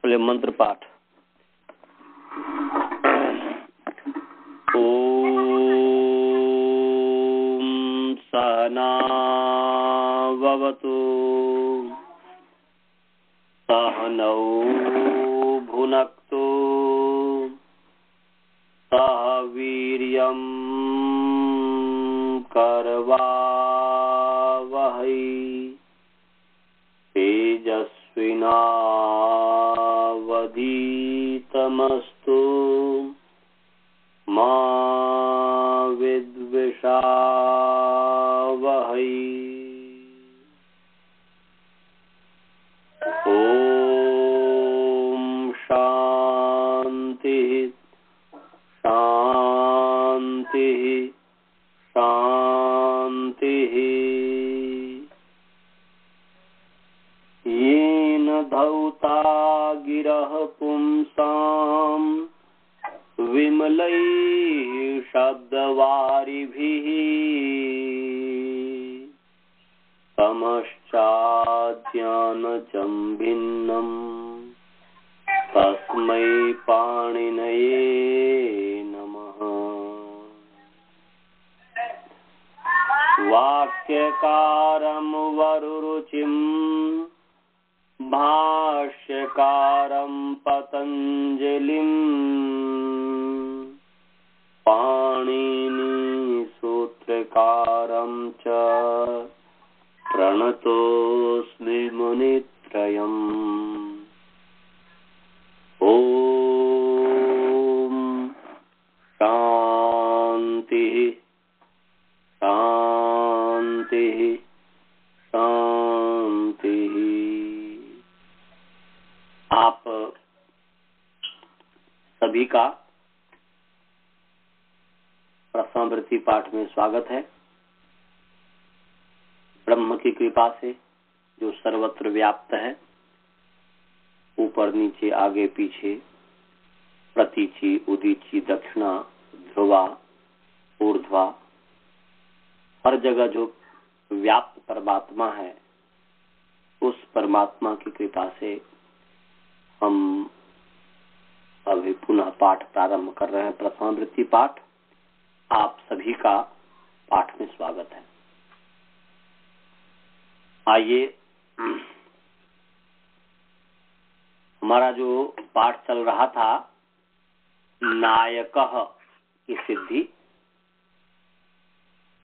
पहले मंत्र पाठ। ओम सहना भवतु सहनौ भुनक्तु सह वीर्यं करवावहै तेजस्विनावधीतमस्तु मा विद्विषावहै। ओम शांति शांति शांति। येन धौता गिरः पुंसाम् विमलैः शब्दवारिभिः तमश्चाद्यानचं भिन्नम् तस्मै पाणिनये नमः। वाक्यकारं वरुरुचिं भाष्यकारं पतञ्जलिं पाणिनि सूत्रकारं च प्रणतोऽस्मि मुनित्रयम्। ओम शांति शांति शांति। आप सभी का प्रश्नावृत्ति पाठ में स्वागत है। ब्रह्म की कृपा से जो सर्वत्र व्याप्त है, ऊपर नीचे आगे पीछे, प्रतीची उदीची दक्षिणा ध्रुवा ऊर्ध्वा, हर जगह जो व्याप्त परमात्मा है, उस परमात्मा की कृपा से हम अभी पुनः पाठ प्रारंभ कर रहे हैं। प्रश्नावृत्ति पाठ। आप सभी का पाठ में स्वागत है। आइए, हमारा जो पाठ चल रहा था नायकः की सिद्धि।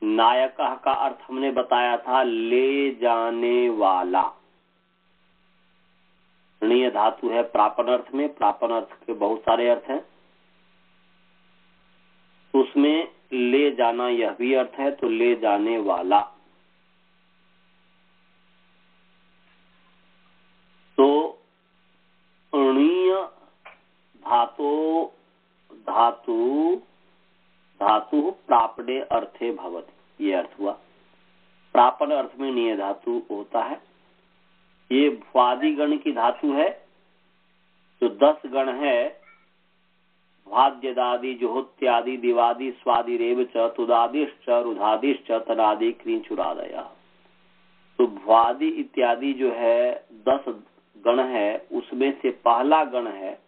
नायकः का अर्थ हमने बताया था ले जाने वाला। णीय धातु है प्रापण अर्थ में। प्रापण अर्थ के बहुत सारे अर्थ हैं, उसमें ले जाना यह भी अर्थ है, तो ले जाने वाला। तो णीय धातु प्रापणे अर्थे भवति, ये अर्थ हुआ। प्रापण अर्थ में णीय धातु होता है। ये भ्वादि गण की धातु है। जो 10 गण है, भाद्यदादि जुहोत्यादि दिवादि स्वादि रेव च तुदादिश्च रुधादिश्च तदादि क्रींचुरादय। तो भ्वादि इत्यादि जो है 10 गण है, उसमें से पहला गण है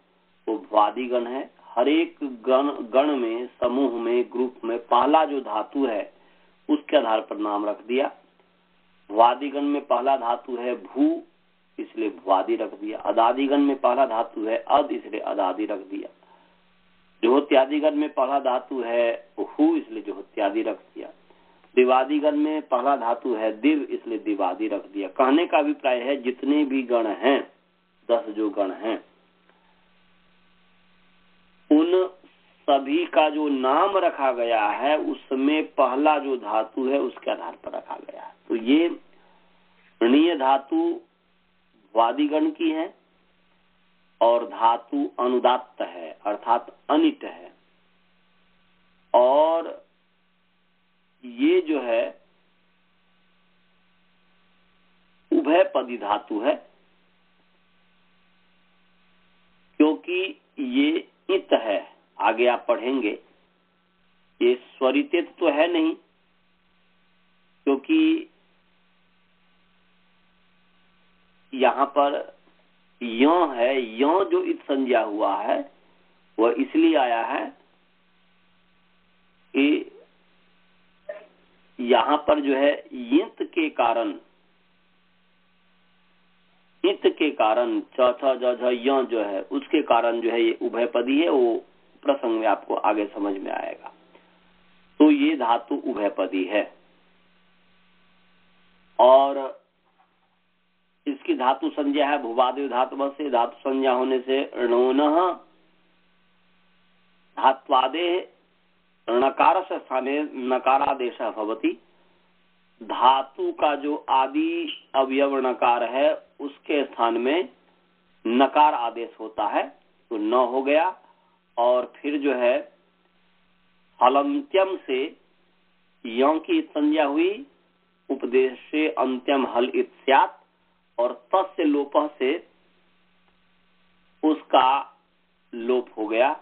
वो भ्वादि गण है। हर एक गण में, समूह में, ग्रुप में पहला जो धातु है उसके आधार पर नाम रख दिया। भ्वादिगण में पहला धातु है भू, इसलिए भ्वादि रख दिया। अदादिगण में पहला धातु है अद, इसलिए अदादि रख दिया। जुहोत्यादिगण में पहला धातु है हु, इसलिए जुहोत्यादि रख दिया। दिवादिगण में पहला धातु है दिव, इसलिए दिवादि रख दिया। कहने का अभिप्राय है जितने भी गण हैं, 10 जो गण हैं, उन सभी का जो नाम रखा गया है उसमें पहला जो धातु है उसके आधार पर रखा गया है। तो ये णीय धातु वादिगण की है और धातु अनुदात्त है, अर्थात अनिट है। और ये जो है उभयपदी धातु है, क्योंकि ये इत है। आगे आप पढ़ेंगे, ये स्वरित तो है नहीं, क्योंकि यहाँ पर यो है, यो जो इत संज्ञा हुआ है वह इसलिए आया है कि यहाँ पर जो है यंत के कारण, इत के कारण च छ ज झ य जो है उसके कारण जो है ये उभयपदी है। वो प्रसंग में आपको आगे समझ में आएगा। तो ये धातु उभयपदी है और इसकी धातु संज्ञा है भूवादिव धातु से। धातु संज्ञा होने से णोनः धात्वादे णकार से स्थाने नकारादेश भवति। धातु का जो आदि अवयव नकार है उसके स्थान में नकार आदेश होता है, तो न हो गया। और फिर जो है हलंत्यम से यों की संज्ञा हुई, उपदेश से अंत्यम हल इत्यात, और तस्य लोप से उसका लोप हो गया।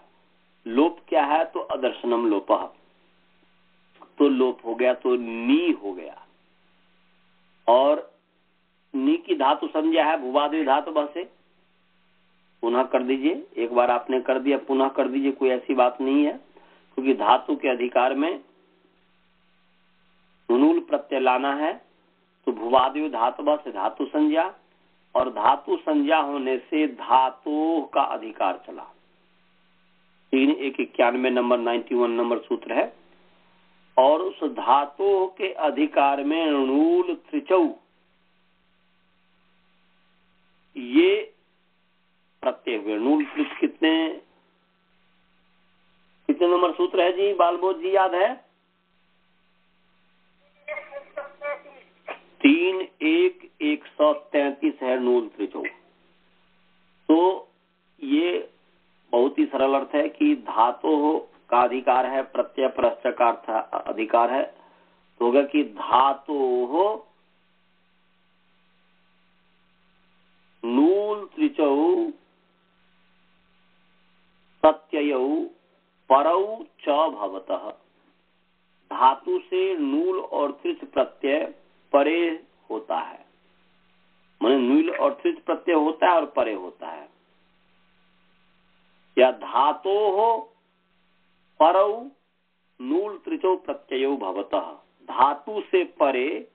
लोप क्या है? तो अदर्शनम लोप, तो लोप हो गया, तो नी हो गया। और नी की धातु संज्ञा है भूवादिव धातु से। पुनः कर दीजिए, एक बार आपने कर दिया पुनः कर दीजिए, कोई ऐसी बात नहीं है, क्योंकि धातु के अधिकार में नूल प्रत्यय लाना है। तो भूवादिव धातु से धातु संज्ञा, और धातु संज्ञा होने से धातु का अधिकार चला। 3.191 नंबर 91 नंबर सूत्र है। और उस धातु के अधिकार में नूल त्रिचौ ये प्रत्यय हुए। नूल त्रिच कितने नंबर सूत्र है जी? बालबोध जी याद है? 3.133 है नूल त्रिचौ। तो ये बहुत ही सरल अर्थ है कि धातु का अधिकार है, प्रत्यय परश्च का अधिकार है, तो होगा कि धातु नूल त्रिचौ प्रत्ययौ परौ च भवतः। धातु से नूल और त्रिच प्रत्यय परे होता है, माने नूल और त्रिच प्रत्यय होता है और परे होता है। या धातो हो परौ नूल त्रिचौ प्रत्ययो भवतः। धातु से परे,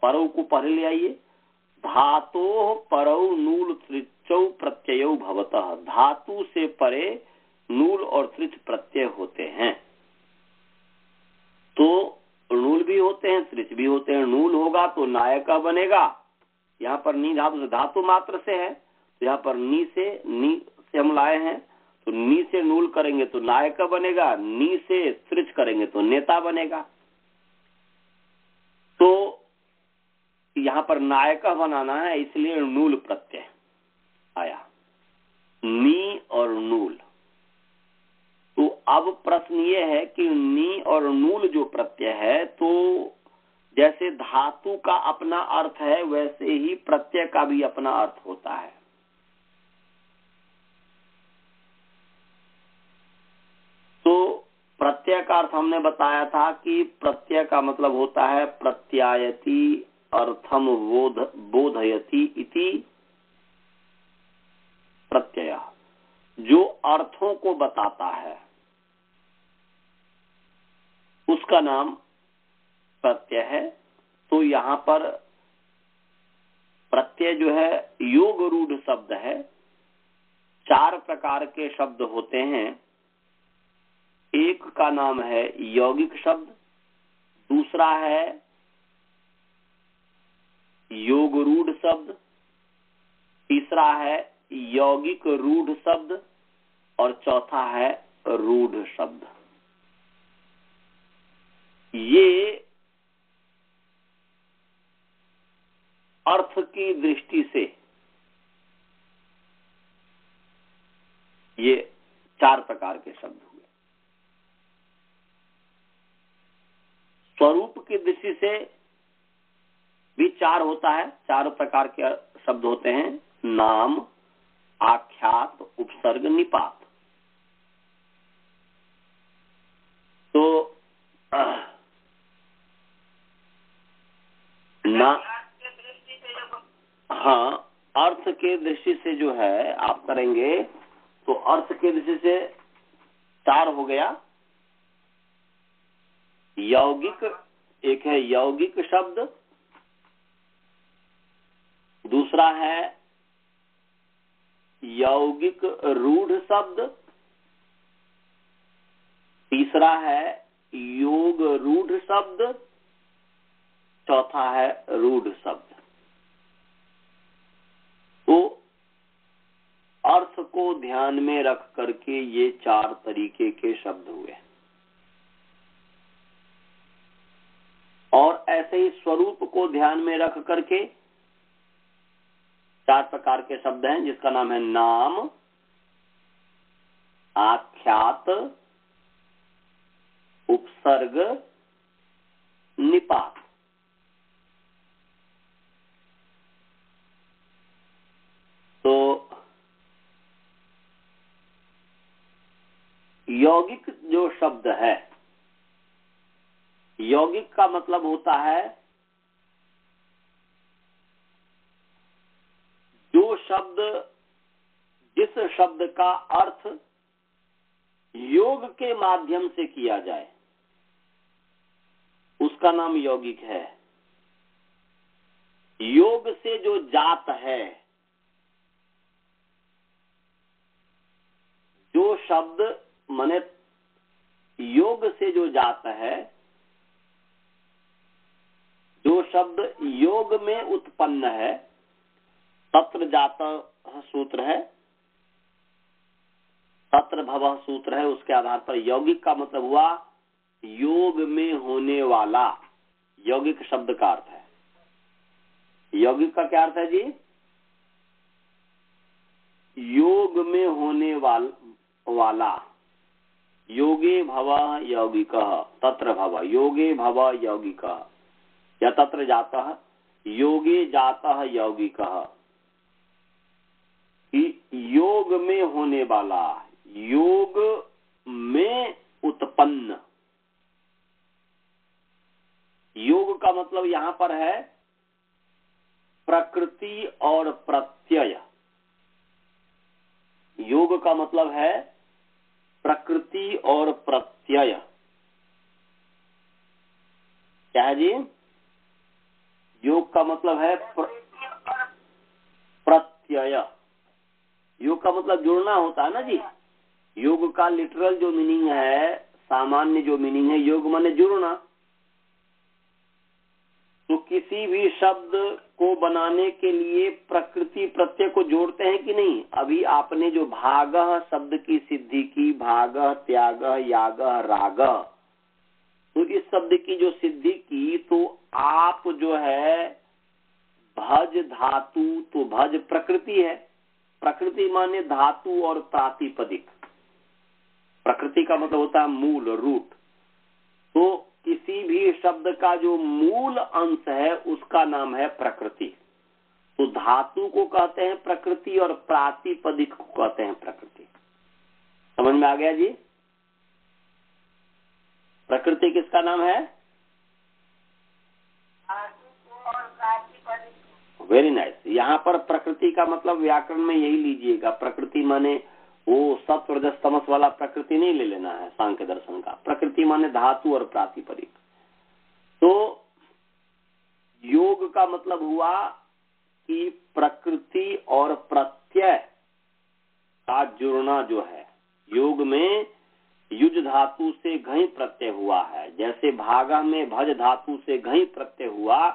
परौ को परे ले आइए, धातो परौ नूल त्रिचौ प्रत्ययो भवतः। धातु से परे नूल और त्रिच प्रत्यय होते हैं। तो नूल भी होते हैं, त्रिच भी होते हैं। नूल होगा तो नायका बनेगा। यहाँ पर नी धातु धातु मात्र से है, तो यहाँ पर नी से हम लाए हैं, तो नी से नूल करेंगे तो नायका बनेगा, नी से त्रिच करेंगे तो नेता बनेगा। तो यहाँ पर नायका बनाना है, इसलिए नूल प्रत्यय आया, नी और नूल। तो अब प्रश्न ये है कि नी और नूल जो प्रत्यय है, तो जैसे धातु का अपना अर्थ है वैसे ही प्रत्यय का भी अपना अर्थ होता है। तो प्रत्यय का अर्थ हमने बताया था कि प्रत्यय का मतलब होता है प्रत्यायति अर्थम बोधयति इति प्रत्यय, जो अर्थों को बताता है उसका नाम प्रत्यय है। तो यहाँ पर प्रत्यय जो है योग रूढ़ शब्द है। 4 प्रकार के शब्द होते हैं। एक का नाम है यौगिक शब्द, दूसरा है योग रूढ़ शब्द, तीसरा है यौगिक रूढ़ शब्द, और चौथा है रूढ़ शब्द। ये अर्थ की दृष्टि से ये 4 प्रकार के शब्द हुए। स्वरूप की दृष्टि से भी 4 होता है। 4 प्रकार के शब्द होते हैं, नाम, आख्यात, उपसर्ग, निपात। तो ना, हाँ, अर्थ के दृष्टि से जो है आप करेंगे तो अर्थ के दृष्टि से 4 हो गया। यौगिक, एक है यौगिक शब्द, दूसरा है यौगिक रूढ़ शब्द, तीसरा है योग रूढ़ शब्द, चौथा है रूढ़ शब्द। तो अर्थ को ध्यान में रख करके ये 4 तरीके के शब्द हुए। और ऐसे ही स्वरूप को ध्यान में रख करके 4 प्रकार के शब्द हैं, जिसका नाम है नाम, आख्यात, उपसर्ग, निपात। तो यौगिक जो शब्द है, यौगिक का मतलब होता है जो शब्द, जिस शब्द का अर्थ योग के माध्यम से किया जाए उसका नाम यौगिक है। योग से जो जात है, जो शब्द माने योग से जो जात है, जो शब्द योग में उत्पन्न है, तत्र जातः सूत्र है, तत्र भवः सूत्र है, उसके आधार पर यौगिक का मतलब हुआ योग में होने वाला। यौगिक शब्द का अर्थ है, यौगिक का क्या अर्थ है जी? योग में होने वाला। योगे भवः यौगिकः, तत्र भवः, योगे भवः यौगिकः, या तत्र जातः, योगे जातः यौगिकः। योग में होने वाला, योग में उत्पन्न। योग का मतलब यहां पर है प्रकृति और प्रत्यय। योग का मतलब है प्रकृति और प्रत्यय। क्या है जी? योग का मतलब है प्रत्यय। योग का मतलब जुड़ना होता है ना जी। योग का लिटरल जो मीनिंग है, सामान्य जो मीनिंग है, योग माने जुड़ना। तो किसी भी शब्द को बनाने के लिए प्रकृति प्रत्यय को जोड़ते हैं कि नहीं? अभी आपने जो भागः शब्द की सिद्धि की, भागः, त्यागः, यागः, रागः, तो इस शब्द की जो सिद्धि की, तो आप जो है भज धातु, तो भज प्रकृति है। प्रकृति माने धातु और प्रातिपदिक। प्रकृति का मतलब होता है मूल, रूट। तो किसी भी शब्द का जो मूल अंश है उसका नाम है प्रकृति। तो धातु को कहते हैं प्रकृति और प्रातिपदिक को कहते हैं प्रकृति। समझ में आ गया जी? प्रकृति किसका नाम है? Very nice. यहाँ पर प्रकृति का मतलब व्याकरण में यही लीजिएगा, प्रकृति माने वो सत्व रजस तमस वाला प्रकृति नहीं ले लेना है सांख्य दर्शन का। प्रकृति माने धातु और प्रातिपदिक। तो योग का मतलब हुआ कि प्रकृति और प्रत्यय का जुड़ना जो है। योग में युज धातु से घई प्रत्यय हुआ है। जैसे भागा में भज धातु से घई प्रत्यय हुआ,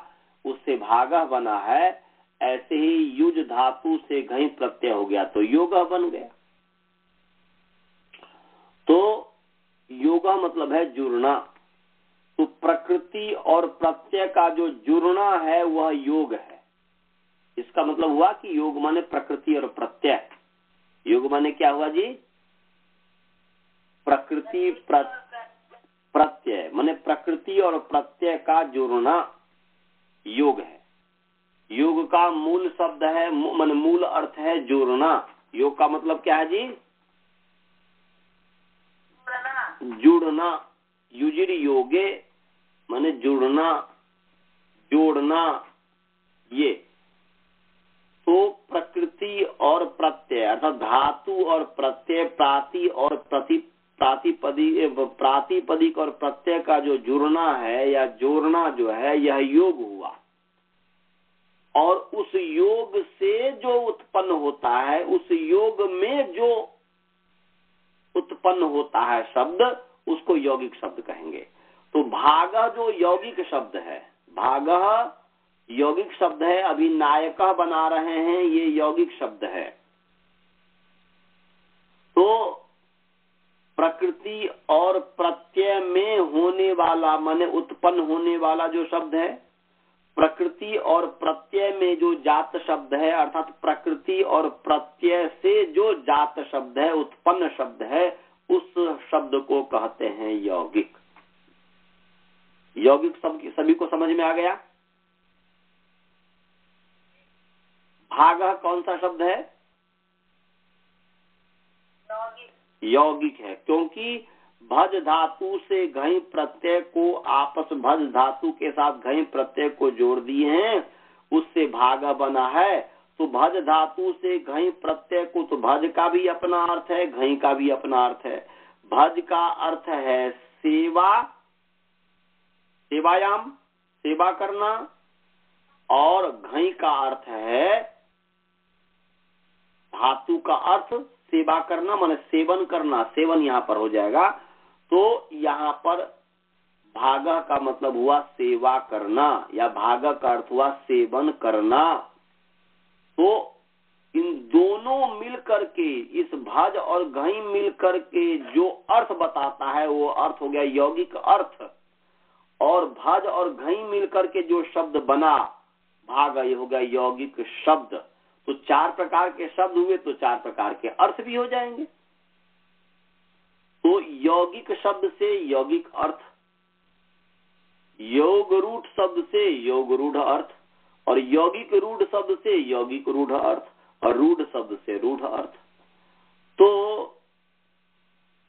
उससे भागा बना है, ऐसे ही युज धातु से घई प्रत्यय हो गया तो योग बन गया। तो योगा मतलब है जुड़ना। तो प्रकृति और प्रत्यय का जो जुड़ना है वह योग है। इसका मतलब हुआ कि योग माने प्रकृति और प्रत्यय। योग माने क्या हुआ जी? प्रकृति प्रत्यय माने प्रकृति और प्रत्यय का जुड़ना योग है। योग का मूल शब्द है, माने मूल अर्थ है जुड़ना। योग का मतलब क्या है जी? जुड़ना। युजिर योगे माने जुड़ना, जोड़ना। ये तो और प्रत्यय अर्थात धातु और प्रत्यय, प्राति और प्रातिपदिक और प्रत्यय का जो जुड़ना है या जोड़ना जो है यह योग हुआ, और उस योग से जो उत्पन्न होता है, उस योग में जो उत्पन्न होता है शब्द, उसको यौगिक शब्द कहेंगे। तो भाग जो यौगिक शब्द है, भाग यौगिक शब्द है, अभी नायक बना रहे हैं, ये यौगिक शब्द है। तो प्रकृति और प्रत्यय में होने वाला माने उत्पन्न होने वाला जो शब्द है, प्रकृति और प्रत्यय में जो जात शब्द है, अर्थात प्रकृति और प्रत्यय से जो जात शब्द है, उत्पन्न शब्द है, उस शब्द को कहते हैं यौगिक। यौगिक सभी को समझ में आ गया। भाग कौन सा शब्द है? यौगिक है, क्योंकि भज धातु से घई प्रत्यय को आपस भज धातु के साथ घई प्रत्यय को जोड़ दिए हैं, उससे भाग बना है। तो भज धातु से घई प्रत्यय को, तो भज का भी अपना अर्थ है, घई का भी अपना अर्थ है। भज का अर्थ है सेवा, सेवायाम, सेवा करना, और घई का अर्थ है धातु का अर्थ सेवा करना माने सेवन करना, सेवन यहाँ पर हो जाएगा। तो यहाँ पर भाग का मतलब हुआ सेवा करना, या भाग का अर्थ हुआ सेवन करना। तो इन दोनों मिलकर के, इस भज और घई मिलकर के जो अर्थ बताता है वो अर्थ हो गया यौगिक अर्थ, और भज और घई मिलकर के जो शब्द बना भाग, ये हो गया यौगिक शब्द। तो चार प्रकार के शब्द हुए, तो चार प्रकार के अर्थ भी हो जाएंगे। तो यौगिक शब्द से यौगिक अर्थ, योग रूढ़ शब्द से योग रूढ़ अर्थ, और यौगिक रूढ़ शब्द से यौगिक रूढ़ अर्थ, और रूढ़ शब्द से रूढ़ अर्थ। तो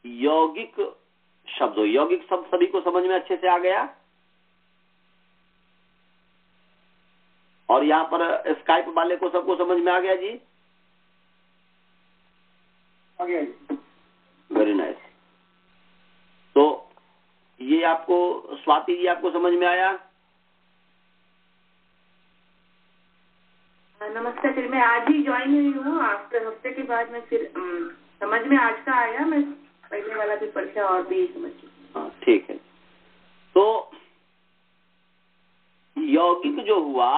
यौगिक शब्द सभी को समझ में अच्छे से आ गया। और यहाँ पर स्काइप वाले को सबको समझ में आ गया जी? आ गया जी, वेरी नाइस। तो ये आपको, स्वाति जी आपको समझ में आया? नमस्ते। फिर मैं आज ही ज्वाइन हुई हूँ, आफ्टर हफ्ते के बाद में फिर समझ में आज का आया। मैं पहले वाला भी पढ़ा और भी समझ। हाँ ठीक है। तो यौगिक जो हुआ,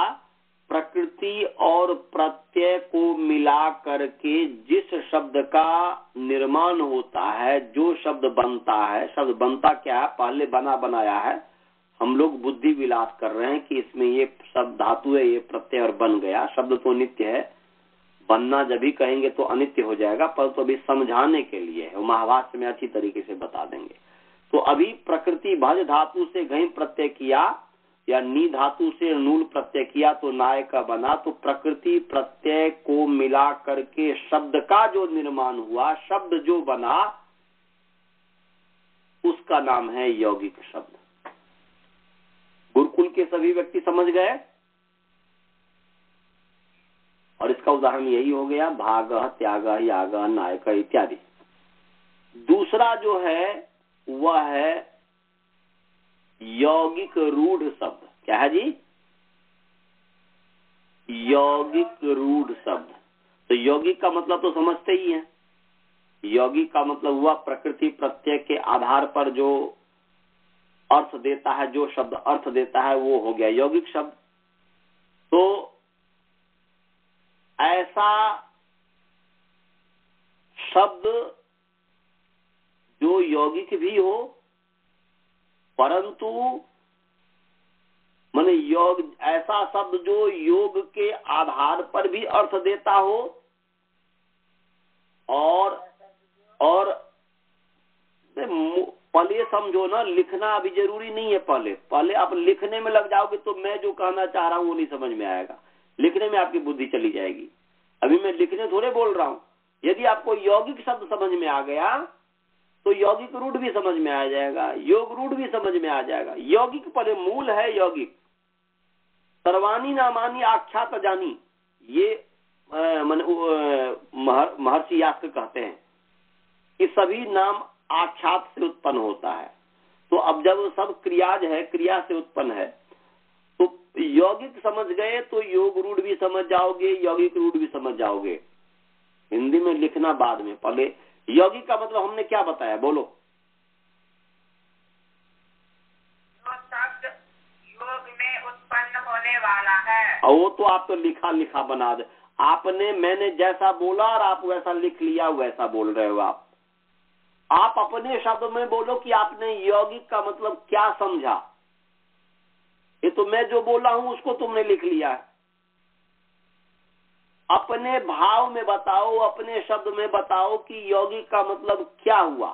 प्रकृति और प्रत्यय को मिला करके जिस शब्द का निर्माण होता है, जो शब्द बनता है, शब्द बनता क्या है? पहले बना बनाया है, हम लोग बुद्धि विलास कर रहे हैं कि इसमें ये शब्द धातु है, ये प्रत्यय और बन गया। शब्द तो नित्य है, बनना जब भी कहेंगे तो अनित्य हो जाएगा, पर तो अभी समझाने के लिए है, महाभाष्य में अच्छी तरीके से बता देंगे। तो अभी प्रकृति भज धातु से घई प्रत्यय किया, या नी धातु से नूल प्रत्यय किया, तो नाय का बना। तो प्रकृति प्रत्यय को मिला करके शब्द का जो निर्माण हुआ, शब्द जो बना, उसका नाम है यौगिक शब्द। गुरुकुल के सभी व्यक्ति समझ गए। और इसका उदाहरण यही हो गया भाग, त्याग, याग, नायक इत्यादि। दूसरा जो है वह है यौगिक रूढ़ शब्द। क्या है जी? यौगिक रूढ़ शब्द। तो यौगिक का मतलब तो समझते ही हैं। यौगिक का मतलब हुआ प्रकृति प्रत्यय के आधार पर जो अर्थ देता है, जो शब्द अर्थ देता है, वो हो गया यौगिक शब्द। तो ऐसा शब्द जो यौगिक भी हो, परंतु माने योग, ऐसा शब्द जो योग के आधार पर भी अर्थ देता हो, और पहले समझो ना, लिखना अभी जरूरी नहीं है। पहले आप लिखने में लग जाओगे तो मैं जो कहना चाह रहा हूँ वो नहीं समझ में आएगा, लिखने में आपकी बुद्धि चली जाएगी। अभी मैं लिखने थोड़े बोल रहा हूँ। यदि आपको यौगिक शब्द समझ में आ गया तो यौगिक रूढ़ भी समझ में आ जाएगा, योग रूढ़ भी समझ में आ जाएगा। यौगिक पहले मूल है यौगिक। सर्वाणी नामानी आख्यात जानी, ये महर्षि यास्क कहते हैं कि सभी नाम आख्यात से उत्पन्न होता है। तो अब जब सब क्रियाज है, क्रिया से उत्पन्न है, तो यौगिक समझ गए तो योग रूढ़ भी समझ जाओगे, यौगिक रूढ़ भी समझ जाओगे। हिंदी में लिखना बाद में, पहले यौगिक का मतलब हमने क्या बताया, बोलो। जो शब्द योग में उत्पन्न होने वाला है। और वो तो आप तो लिखा लिखा बना दे, आपने मैंने जैसा बोला और आप वैसा लिख लिया, वैसा बोल रहे हो आप अपने शब्द में बोलो कि आपने यौगिक का मतलब क्या समझा। ये तो मैं जो बोला हूं उसको तुमने लिख लिया है। अपने भाव में बताओ, अपने शब्द में बताओ कि यौगिक का मतलब क्या हुआ।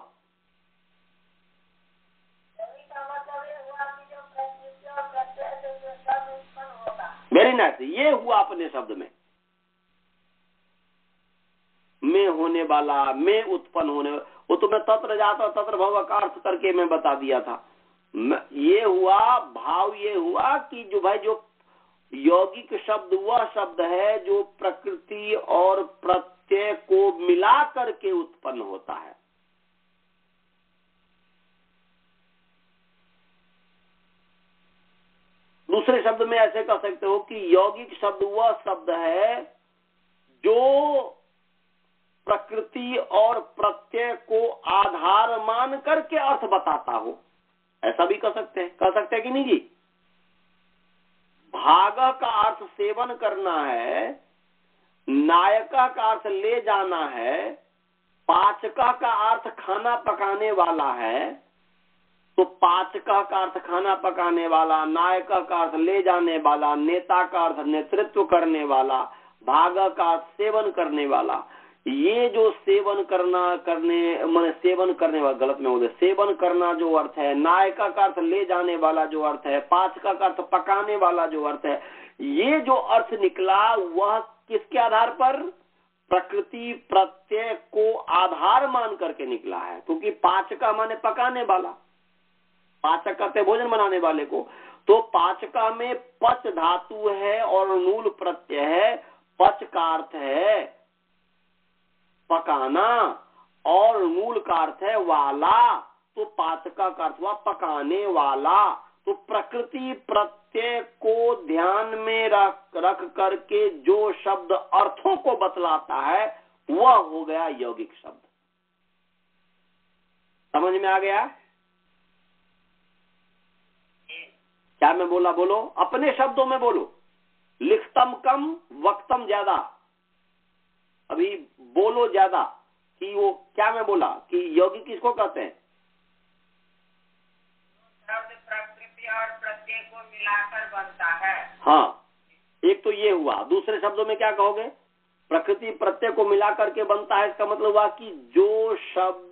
वेरी नाइस, ये हुआ अपने शब्द में। मैं होने वाला, मैं उत्पन्न होने, वो तो मैं तत्र जाता तत्र भव का अर्थ करके मैं बता दिया था। ये हुआ भाव, ये हुआ कि जो भाई जो यौगिक शब्द वह शब्द है जो प्रकृति और प्रत्यय को मिला करके उत्पन्न होता है। दूसरे शब्द में ऐसे कह सकते हो कि यौगिक शब्द वह शब्द है जो प्रकृति और प्रत्यय को आधार मान करके अर्थ बताता हो, ऐसा भी कह सकते हैं कि नहीं जी। भाग का अर्थ सेवन करना है, नायक का अर्थ ले जाना है, पाचका का अर्थ खाना पकाने वाला है। तो पाचका का अर्थ खाना पकाने वाला, नायक का अर्थ ले जाने वाला, नेता का अर्थ नेतृत्व करने वाला, भाग का अर्थ सेवन करने वाला। ये जो सेवन करने वाला, गलत में होते, सेवन करना जो अर्थ है, नायक का अर्थ ले जाने वाला जो अर्थ है, पाचका का अर्थ पकाने वाला जो अर्थ है, ये जो अर्थ निकला वह किसके आधार पर, प्रकृति प्रत्यय को आधार मान करके निकला है। क्योंकि पाचका माने पकाने वाला, पाचक कहते भोजन बनाने वाले को। तो पाचका में पच धातु है और नूल प्रत्यय है। पच का अर्थ है पकाना और मूल का अर्थ है वाला, तो पाचका का अर्थ हुआ पकाने वाला। तो प्रकृति प्रत्यय को ध्यान में रख करके जो शब्द अर्थों को बतलाता है वह हो गया यौगिक शब्द। समझ में आ गया क्या मैं बोला? बोलो, अपने शब्दों में बोलो। लिखतम कम, वक्तम ज्यादा। अभी बोलो ज्यादा कि वो क्या मैं बोला कि योगी किसको कहते हैं? शब्द प्रकृति और प्रत्यय को मिलाकर बनता है। हाँ, एक तो ये हुआ। दूसरे शब्दों में क्या कहोगे? प्रकृति प्रत्यय को मिला करके बनता है। इसका मतलब हुआ कि जो शब्द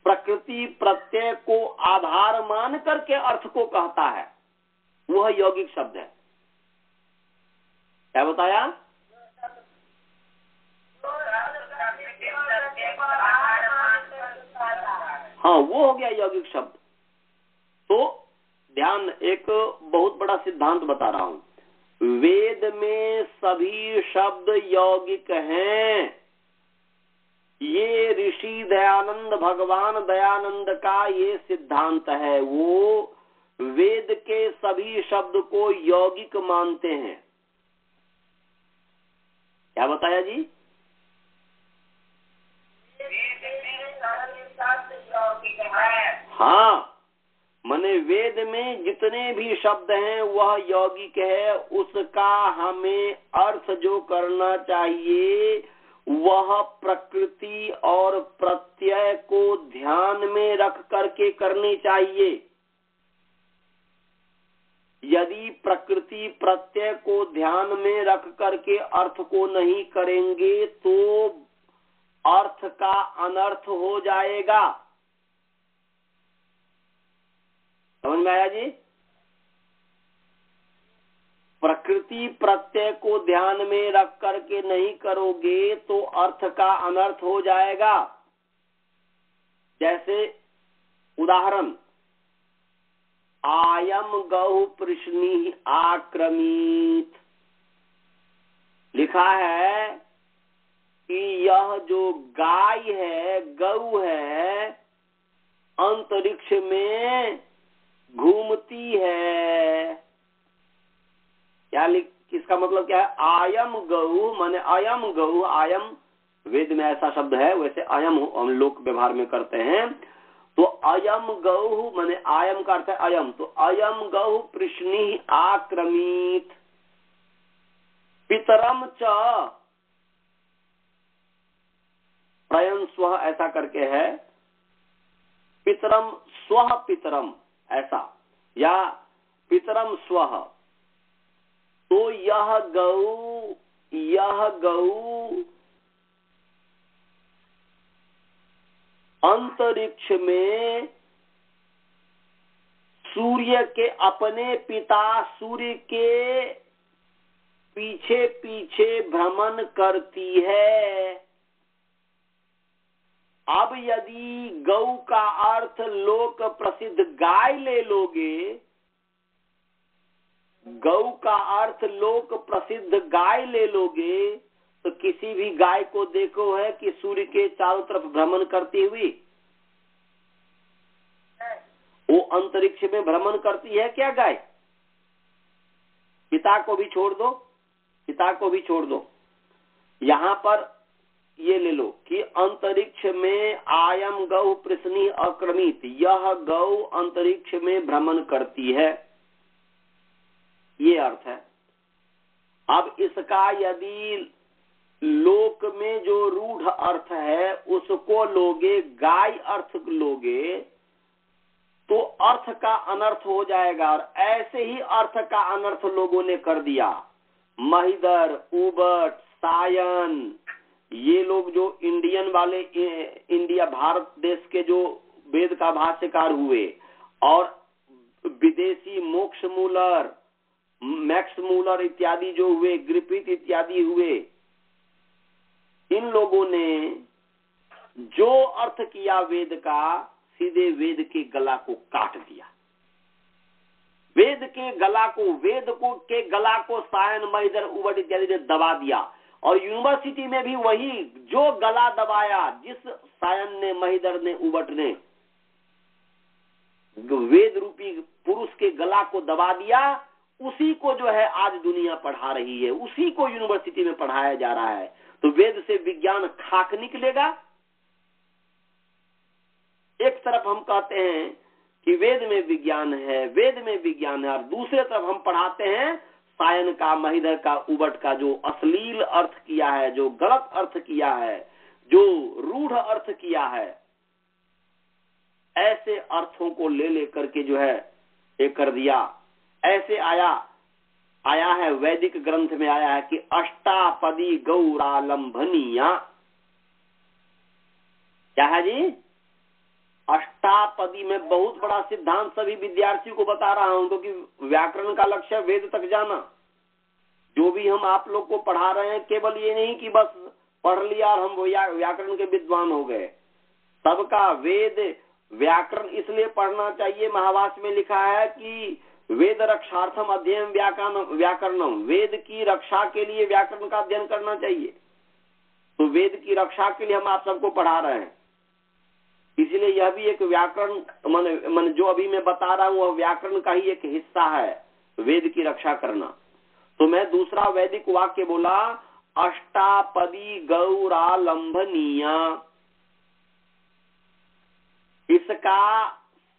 प्रकृति प्रत्यय को आधार मान करके अर्थ को कहता है वह यौगिक शब्द है। क्या बताया? हाँ, वो हो गया यौगिक शब्द। तो ध्यान, एक बहुत बड़ा सिद्धांत बता रहा हूं। वेद में सभी शब्द यौगिक हैं। ये ऋषि दयानंद, भगवान दयानंद का ये सिद्धांत है। वो वेद के सभी शब्द को यौगिक मानते हैं। क्या बताया जी? हाँ, माने वेद में जितने भी शब्द हैं वह यौगिक है। उसका हमें अर्थ जो करना चाहिए वह प्रकृति और प्रत्यय को ध्यान में रख करके करनी चाहिए। यदि प्रकृति प्रत्यय को ध्यान में रख करके अर्थ को नहीं करेंगे तो अर्थ का अनर्थ हो जाएगा। समझ में आया जी? प्रकृति प्रत्यय को ध्यान में रख करके नहीं करोगे तो अर्थ का अनर्थ हो जाएगा। जैसे उदाहरण, आयम गौ प्रश्नी आक्रमित, लिख लिखा है कि यह जो गाय है, गऊ है, अंतरिक्ष में घूमती है। क्या इसका मतलब क्या है? आयम गऊ माने अयम गऊ, आयम वेद में ऐसा शब्द है, वैसे अयम हम लोग व्यवहार में करते हैं। तो अयम गऊ माने आयम का अर्थ है अयम, तो अयम गऊ प्रश्नि आक्रमित पितरम च प्रयन स्व, ऐसा करके है, पितरम स्व पितरम ऐसा, या पितरम स्व। तो यह गऊ अंतरिक्ष में सूर्य के अपने पिता सूर्य के पीछे पीछे भ्रमण करती है। अब यदि गौ का अर्थ लोक प्रसिद्ध गाय ले लोगे, गौ का अर्थ लोक प्रसिद्ध गाय ले लोगे, तो किसी भी गाय को देखो है कि सूर्य के चारों तरफ भ्रमण करती हुई, वो अंतरिक्ष में भ्रमण करती है क्या गाय? पिता को भी छोड़ दो, पिता को भी छोड़ दो। यहां पर ये ले लो कि अंतरिक्ष में आयम गौ प्रश्नि अक्रमित, यह गौ अंतरिक्ष में भ्रमण करती है, ये अर्थ है। अब इसका यदि लोक में जो रूढ़ अर्थ है उसको लोगे, गाय अर्थ लोगे, तो अर्थ का अनर्थ हो जाएगा। और ऐसे ही अर्थ का अनर्थ लोगों ने कर दिया। महिदर, उबट, सायन, ये लोग जो इंडियन वाले, इंडिया भारत देश के जो वेद का भाष्यकार हुए, और विदेशी मोक्ष मूलर, मैक्स मूलर इत्यादि जो हुए, ग्रिफिथ इत्यादि हुए, इन लोगों ने जो अर्थ किया वेद का, सीधे वेद के गला को काट दिया। वेद के गला को, के गला को सायन, महिदर, उबट इत्यादि ने दबा दिया। और यूनिवर्सिटी में भी वही जो गला दबाया, जिस सायन ने, महिदर ने, उबट ने वेद रूपी पुरुष के गला को दबा दिया, उसी को जो है आज दुनिया पढ़ा रही है, उसी को यूनिवर्सिटी में पढ़ाया जा रहा है। तो वेद से विज्ञान खाक निकलेगा। एक तरफ हम कहते हैं कि वेद में विज्ञान है, वेद में विज्ञान है, और दूसरे तरफ हम पढ़ाते हैं सायन का, महिदर का, उबट का जो अश्लील अर्थ किया है, जो गलत अर्थ किया है, जो रूढ़ अर्थ किया है, ऐसे अर्थों को ले लेकर के जो है ये कर दिया। ऐसे आया है वैदिक ग्रंथ में आया है कि अष्टापदी गौरालंभनीया, क्या है जी? अष्टापदी में बहुत बड़ा सिद्धांत सभी विद्यार्थियों को बता रहा हूं, क्योंकि व्याकरण का लक्ष्य वेद तक जाना। जो भी हम आप लोग को पढ़ा रहे हैं, केवल ये नहीं कि बस पढ़ लिया और हम व्याकरण के विद्वान हो गए। सबका वेद व्याकरण इसलिए पढ़ना चाहिए, महाभाष्य में लिखा है कि वेद रक्षार्थम अध्ययन व्याकरणम, वेद की रक्षा के लिए व्याकरण का अध्ययन करना चाहिए। तो वेद की रक्षा के लिए हम आप सबको पढ़ा रहे हैं, इसलिए यह भी एक व्याकरण मन जो अभी मैं बता रहा हूं वह व्याकरण का ही एक हिस्सा है, वेद की रक्षा करना। तो मैं दूसरा वैदिक वाक्य बोला, अष्टापदी गौरालंभनीया। इसका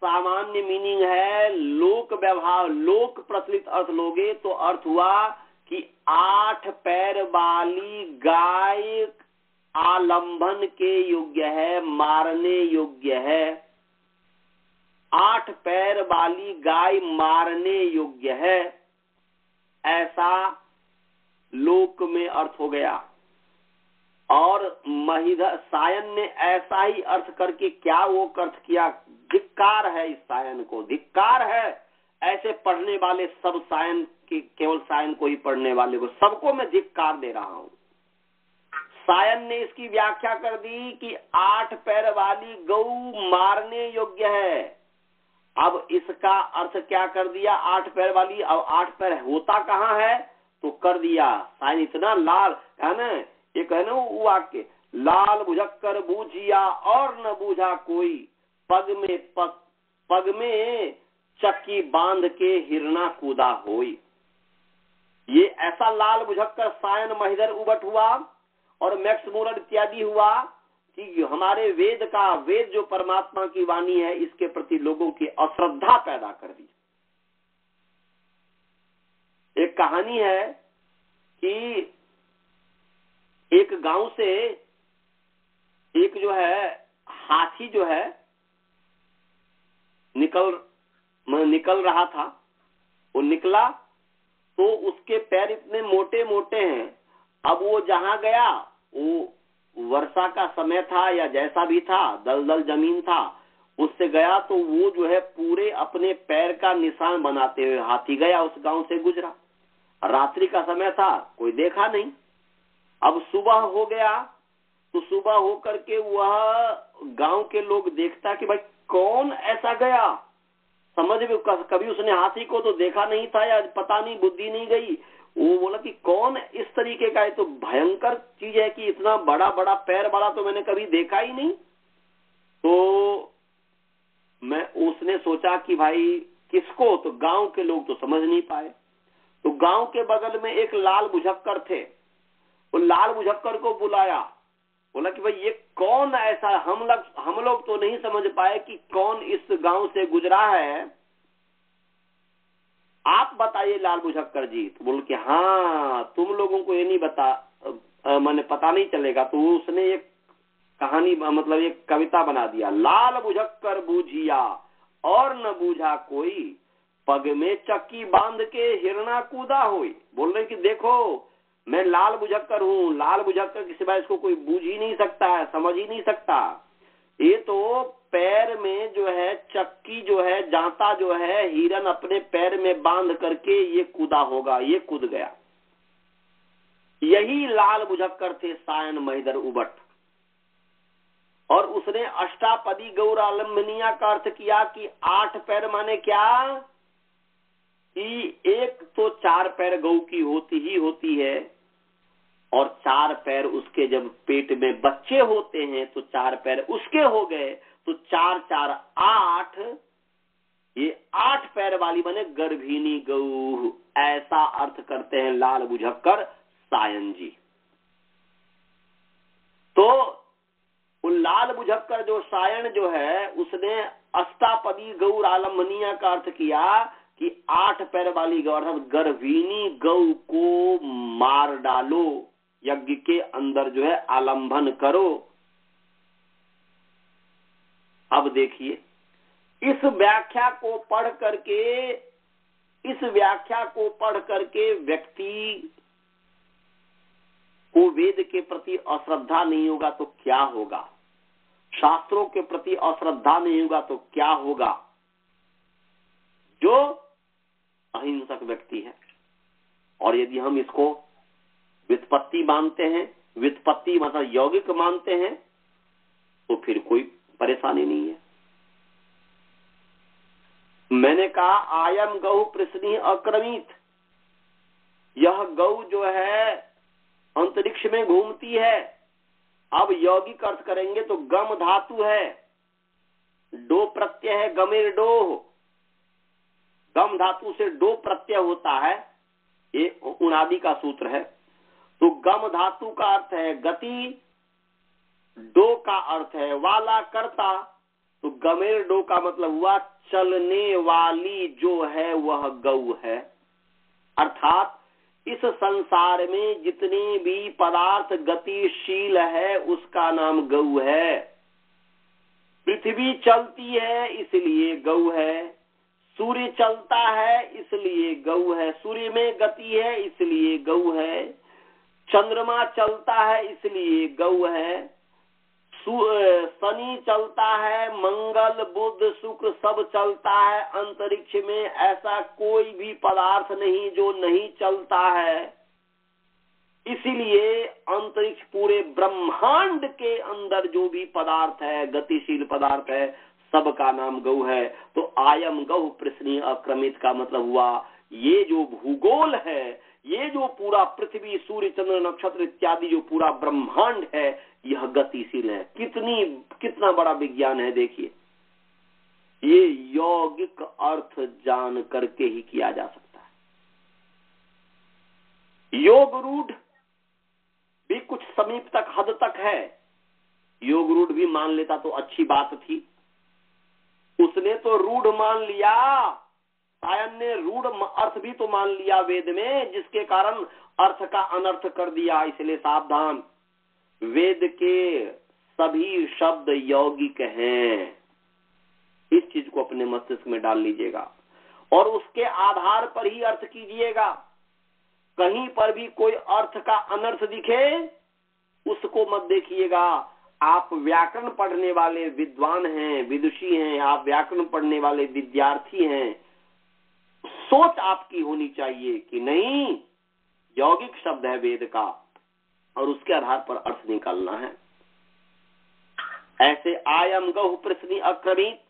सामान्य मीनिंग है लोक व्यवहार, लोक प्रचलित अर्थ लोगे तो अर्थ हुआ कि 8 पैर वाली गाय आलंबन के योग्य है, मारने योग्य है। 8 पैर वाली गाय मारने योग्य है, ऐसा लोक में अर्थ हो गया। और महिधर सायन ने ऐसा ही अर्थ करके क्या वो अर्थ किया? धिक्कार है इस सायन को, धिक्कार है ऐसे पढ़ने वाले सब सायन की, केवल सायन को ही पढ़ने वाले को, सबको मैं धिक्कार दे रहा हूं। सायन ने इसकी व्याख्या कर दी कि 8 पैर वाली गौ मारने योग्य है। अब इसका अर्थ क्या कर दिया? 8 पैर वाली। अब 8 पैर होता कहां है? तो कर दिया सायन इतना लाल है ना, एक है ना वो वाक्य, लाल बुझक्कर बूझिया और न बूझा कोई, पग में चक्की बांध के हिरना कूदा होई। ये ऐसा लाल बुझक्कर सायन महिधर उबट हुआ और मैक्स मूरन इत्यादि हुआ कि हमारे वेद जो परमात्मा की वाणी है इसके प्रति लोगों की अश्रद्धा पैदा कर दी। एक कहानी है कि एक गांव से एक जो है हाथी जो है निकल रहा था। वो निकला तो उसके पैर इतने मोटे मोटे हैं, अब वो जहां गया, वो वर्षा का समय था या जैसा भी था, दलदल जमीन था, उससे गया तो वो जो है पूरे अपने पैर का निशान बनाते हुए हाथी गया, उस गांव से गुजरा। रात्रि का समय था, कोई देखा नहीं। अब सुबह हो गया तो सुबह हो करके वह गांव के लोग देखता कि भाई कौन ऐसा गया, समझ में कभी उसने हाथी को तो देखा नहीं था या पता नहीं बुद्धि नहीं गई। वो बोला कि कौन इस तरीके का है, तो भयंकर चीज है कि इतना बड़ा बड़ा पैर बड़ा तो मैंने कभी देखा ही नहीं। तो उसने सोचा कि भाई किसको, तो गांव के लोग तो समझ नहीं पाए। तो गांव के बगल में एक लाल बुझक्कर थे, वो लाल बुझक्कर को बुलाया, बोला कि भाई ये कौन ऐसा, हम लोग तो नहीं समझ पाए कि कौन इस गांव से गुजरा है, आप बताइए लाल बुझक्कर जी। तो बोल के हाँ तुम लोगों को ये नहीं मैंने पता नहीं चलेगा। तो उसने एक कहानी मतलब एक कविता बना दिया, लाल बुझक्कर बूझिया और न बूझा कोई, पग में चक्की बांध के हिरना कूदा होई। बोल रहे कि देखो मैं लाल बुझक्कर हूँ, लाल बुझक्कर के सिवाय इसको कोई बूझ ही नहीं सकता है, समझ ही नहीं सकता। ये तो पैर में जो है चक्की जो है जाता जो है हिरन अपने पैर में बांध करके ये कूदा होगा, ये कूद गया। यही लाल बुझक्कर थे सायन महिधर उबट। और उसने अष्टापदी गौरालंबनिया का अर्थ किया कि 8 पैर माने क्या कि एक तो 4 पैर गौ की होती है और 4 पैर उसके जब पेट में बच्चे होते हैं तो 4 पैर उसके हो गए, तो 4 4 8, ये 8 पैर वाली बने गर्भिणी गौ, ऐसा अर्थ करते हैं लाल बुझक्कर सायन जी। तो लाल बुझक्कर जो सायन जो है उसने अष्टापदी गौर आलम्बनिया का अर्थ किया कि 8 पैर वाली गौ अर्थात गर्भिणी गौ को मार डालो, यज्ञ के अंदर जो है आलंबन करो। अब देखिए इस व्याख्या को पढ़ करके व्यक्ति को वेद के प्रति अश्रद्धा नहीं होगा तो क्या होगा, शास्त्रों के प्रति अश्रद्धा नहीं होगा तो क्या होगा। जो अहिंसक व्यक्ति है, और यदि हम इसको व्युत्पत्ति मानते हैं, व्युत्पत्ति मतलब यौगिक मानते हैं, तो फिर कोई परेशानी नहीं है। मैंने कहा आयम गौ प्रश्नी अक्रमित, यह गौ जो है अंतरिक्ष में घूमती है। अब यौगिक अर्थ करेंगे तो गम धातु है, डो प्रत्यय है, गमेर डोह, गम धातु से डो प्रत्यय होता है, ये उनादि का सूत्र है। तो गम धातु का अर्थ है गति, डो का अर्थ है वाला करता, तो गमेर डो का मतलब हुआ चलने वाली जो है वह गौ है। अर्थात इस संसार में जितने भी पदार्थ गतिशील है उसका नाम गौ है। पृथ्वी चलती है इसलिए गौ है, सूर्य चलता है इसलिए गौ है, सूर्य में गति है इसलिए गौ है, चंद्रमा चलता है इसलिए गौ है, शनि चलता है, मंगल बुध शुक्र सब चलता है। अंतरिक्ष में ऐसा कोई भी पदार्थ नहीं जो नहीं चलता है। इसीलिए अंतरिक्ष पूरे ब्रह्मांड के अंदर जो भी पदार्थ है, गतिशील पदार्थ है, सबका नाम गौ है। तो आयम गौ प्रश्नी अक्रमित का मतलब हुआ ये जो भूगोल है, ये जो पूरा पृथ्वी, सूर्य, चंद्र, नक्षत्र इत्यादि जो पूरा ब्रह्मांड है, यह गतिशील है। कितना बड़ा विज्ञान है देखिए। ये यौगिक अर्थ जान करके ही किया जा सकता है। योग रूढ़ भी कुछ समीप तक, हद तक है। योग रूढ़ भी मान लेता तो अच्छी बात थी। उसने तो रूढ़ मान लिया, सायन ने रूढ़ अर्थ भी तो मान लिया वेद में, जिसके कारण अर्थ का अनर्थ कर दिया। इसलिए सावधान, वेद के सभी शब्द यौगिक हैं। इस चीज को अपने मस्तिष्क में डाल लीजिएगा और उसके आधार पर ही अर्थ कीजिएगा। कहीं पर भी कोई अर्थ का अनर्थ दिखे उसको मत देखिएगा। आप व्याकरण पढ़ने वाले विद्वान हैं, विदुषी हैं, आप व्याकरण पढ़ने वाले विद्यार्थी हैं। सोच आपकी होनी चाहिए कि नहीं, यौगिक शब्द है वेद का और उसके आधार पर अर्थ निकालना है। ऐसे आयम गौ पृथ्वी अक्रमित,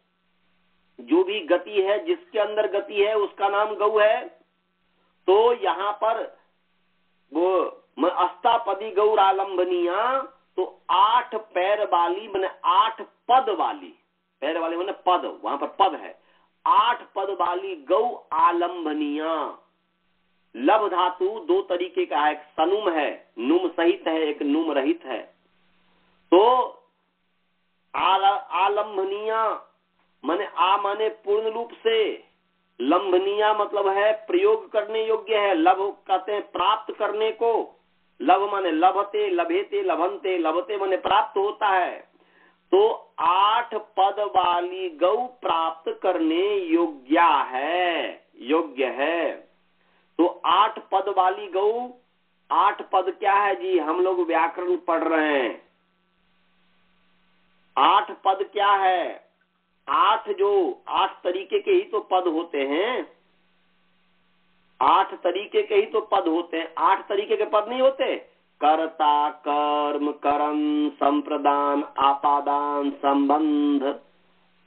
जो भी गति है, जिसके अंदर गति है उसका नाम गौ है। तो यहाँ पर वो अष्टापदी गौर आलम्बनिया, तो 8 पैर वाली मैंने 8 पद वाली, पैर वाली मैंने पद, वहां पर पद है, 8 पद वाली गौ आलम्बनिया। लब धातु 2 तरीके का है, एक सनुम है, नुम सहित है, एक नुम रहित है। तो आलम्बनिया माने माने पूर्ण रूप से, लंबनिया मतलब है प्रयोग करने योग्य है। लब कहते हैं प्राप्त करने को, लब माने लभते, लभेते, लभंते, लभते माने प्राप्त होता है। तो 8 पद वाली गौ प्राप्त करने योग्य है। तो 8 पद वाली गौ, 8 पद क्या है जी, हम लोग व्याकरण पढ़ रहे हैं। 8 पद क्या है? 8 तरीके के ही तो पद होते हैं। 8 तरीके के ही तो पद होते हैं। 8 तरीके के पद नहीं होते। कर्ता, कर्म, करन, संप्रदान, आपादान, संबंध,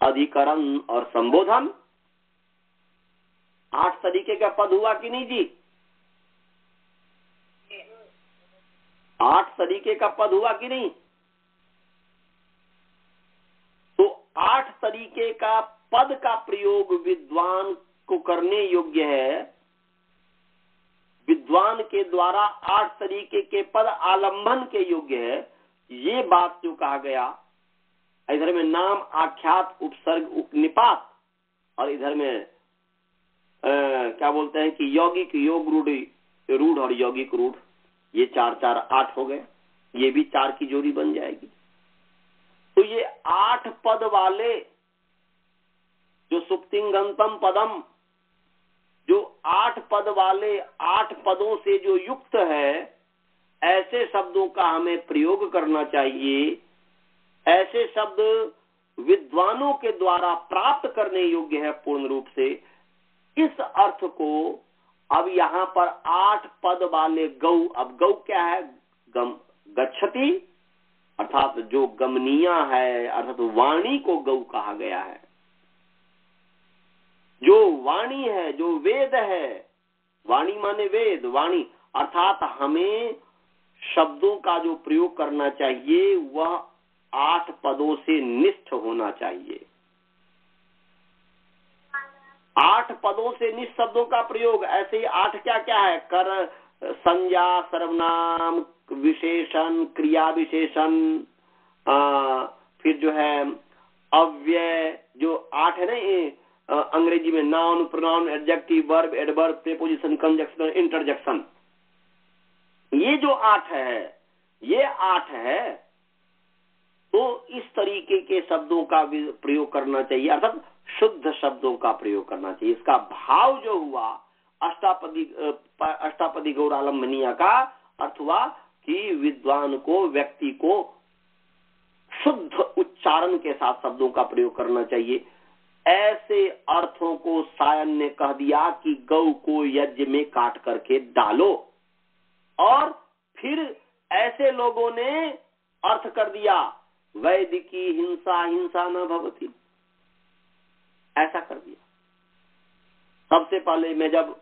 अधिकरण और संबोधन। 8 तरीके का पद हुआ कि नहीं जी? 8 तरीके का पद हुआ कि नहीं? तो 8 तरीके का पद का प्रयोग विद्वान को करने योग्य है। विद्वान के द्वारा 8 तरीके के पद आलंबन के योग्य है। ये बात जो कहा गया, इधर में नाम, आख्यात, उपसर्ग, उपनिपात, और इधर में क्या बोलते हैं कि यौगिक, योग रूढ़ और यौगिक रूढ़, ये 4 8 हो गए। ये भी 4 की जोड़ी बन जाएगी। तो ये 8 पद वाले जो सुप्तिंगंतम पदम, जो 8 पद वाले, 8 पदों से जो युक्त है, ऐसे शब्दों का हमें प्रयोग करना चाहिए। ऐसे शब्द विद्वानों के द्वारा प्राप्त करने योग्य है पूर्ण रूप से। इस अर्थ को अब यहाँ पर 8 पद वाले गौ, अब गौ क्या है? गच्छति, अर्थात जो गमनीय है, अर्थात वाणी को गौ कहा गया है। जो वाणी है, जो वेद है, वाणी माने वेद, वाणी अर्थात हमें शब्दों का जो प्रयोग करना चाहिए वह 8 पदों से निष्ठ होना चाहिए। 8 पदों से निष्ठ शब्दों का प्रयोग। ऐसे ही 8 क्या क्या है? कर, संज्ञा, सर्वनाम, विशेषण, क्रिया विशेषण, फिर जो है अव्यय, जो 8 है ना, अंग्रेजी में noun, pronoun, adjective, verb, adverb, preposition, conjunction, interjection. ये जो 8 है, ये 8 है। तो इस तरीके के शब्दों का प्रयोग करना चाहिए, अर्थात शुद्ध शब्दों का प्रयोग करना चाहिए। इसका भाव जो हुआ अष्टापदी गौरालंबनिया का अर्थ हुआ कि विद्वान को, व्यक्ति को शुद्ध उच्चारण के साथ शब्दों का प्रयोग करना चाहिए। ऐसे अर्थों को सायन ने कह दिया कि गौ को यज्ञ में काट करके डालो, और फिर ऐसे लोगों ने अर्थ कर दिया वैदिकी हिंसा हिंसा न भवति, ऐसा कर दिया। सबसे पहले मैं जब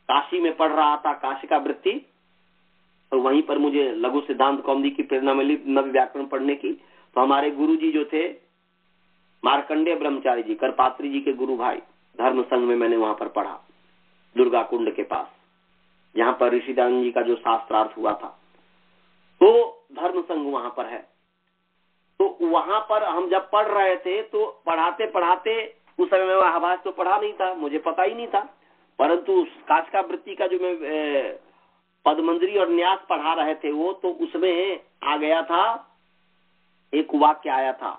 काशी में पढ़ रहा था काशी का वृत्ति, और वहीं पर मुझे लघु सिद्धांत कौमुदी की प्रेरणा मिली नव्य व्याकरण पढ़ने की। तो हमारे गुरुजी जो थे मार्कंडेय ब्रह्मचारी जी, करपात्री जी के गुरु भाई, धर्म संघ में मैंने वहां पर पढ़ा, दुर्गा कुंड के पास, जहां पर ऋषि दयानंद जी का जो शास्त्रार्थ हुआ था। तो धर्म संघ वहां पर है। तो वहां पर हम जब पढ़ रहे थे तो पढ़ाते पढ़ाते, उस समय में आभास तो पढ़ा नहीं था, मुझे पता ही नहीं था, परंतु काश का वृत्ति का जो मैं पदमंजरी और न्यास पढ़ा रहे थे वो, तो उसमें आ गया था, एक वाक्य आया था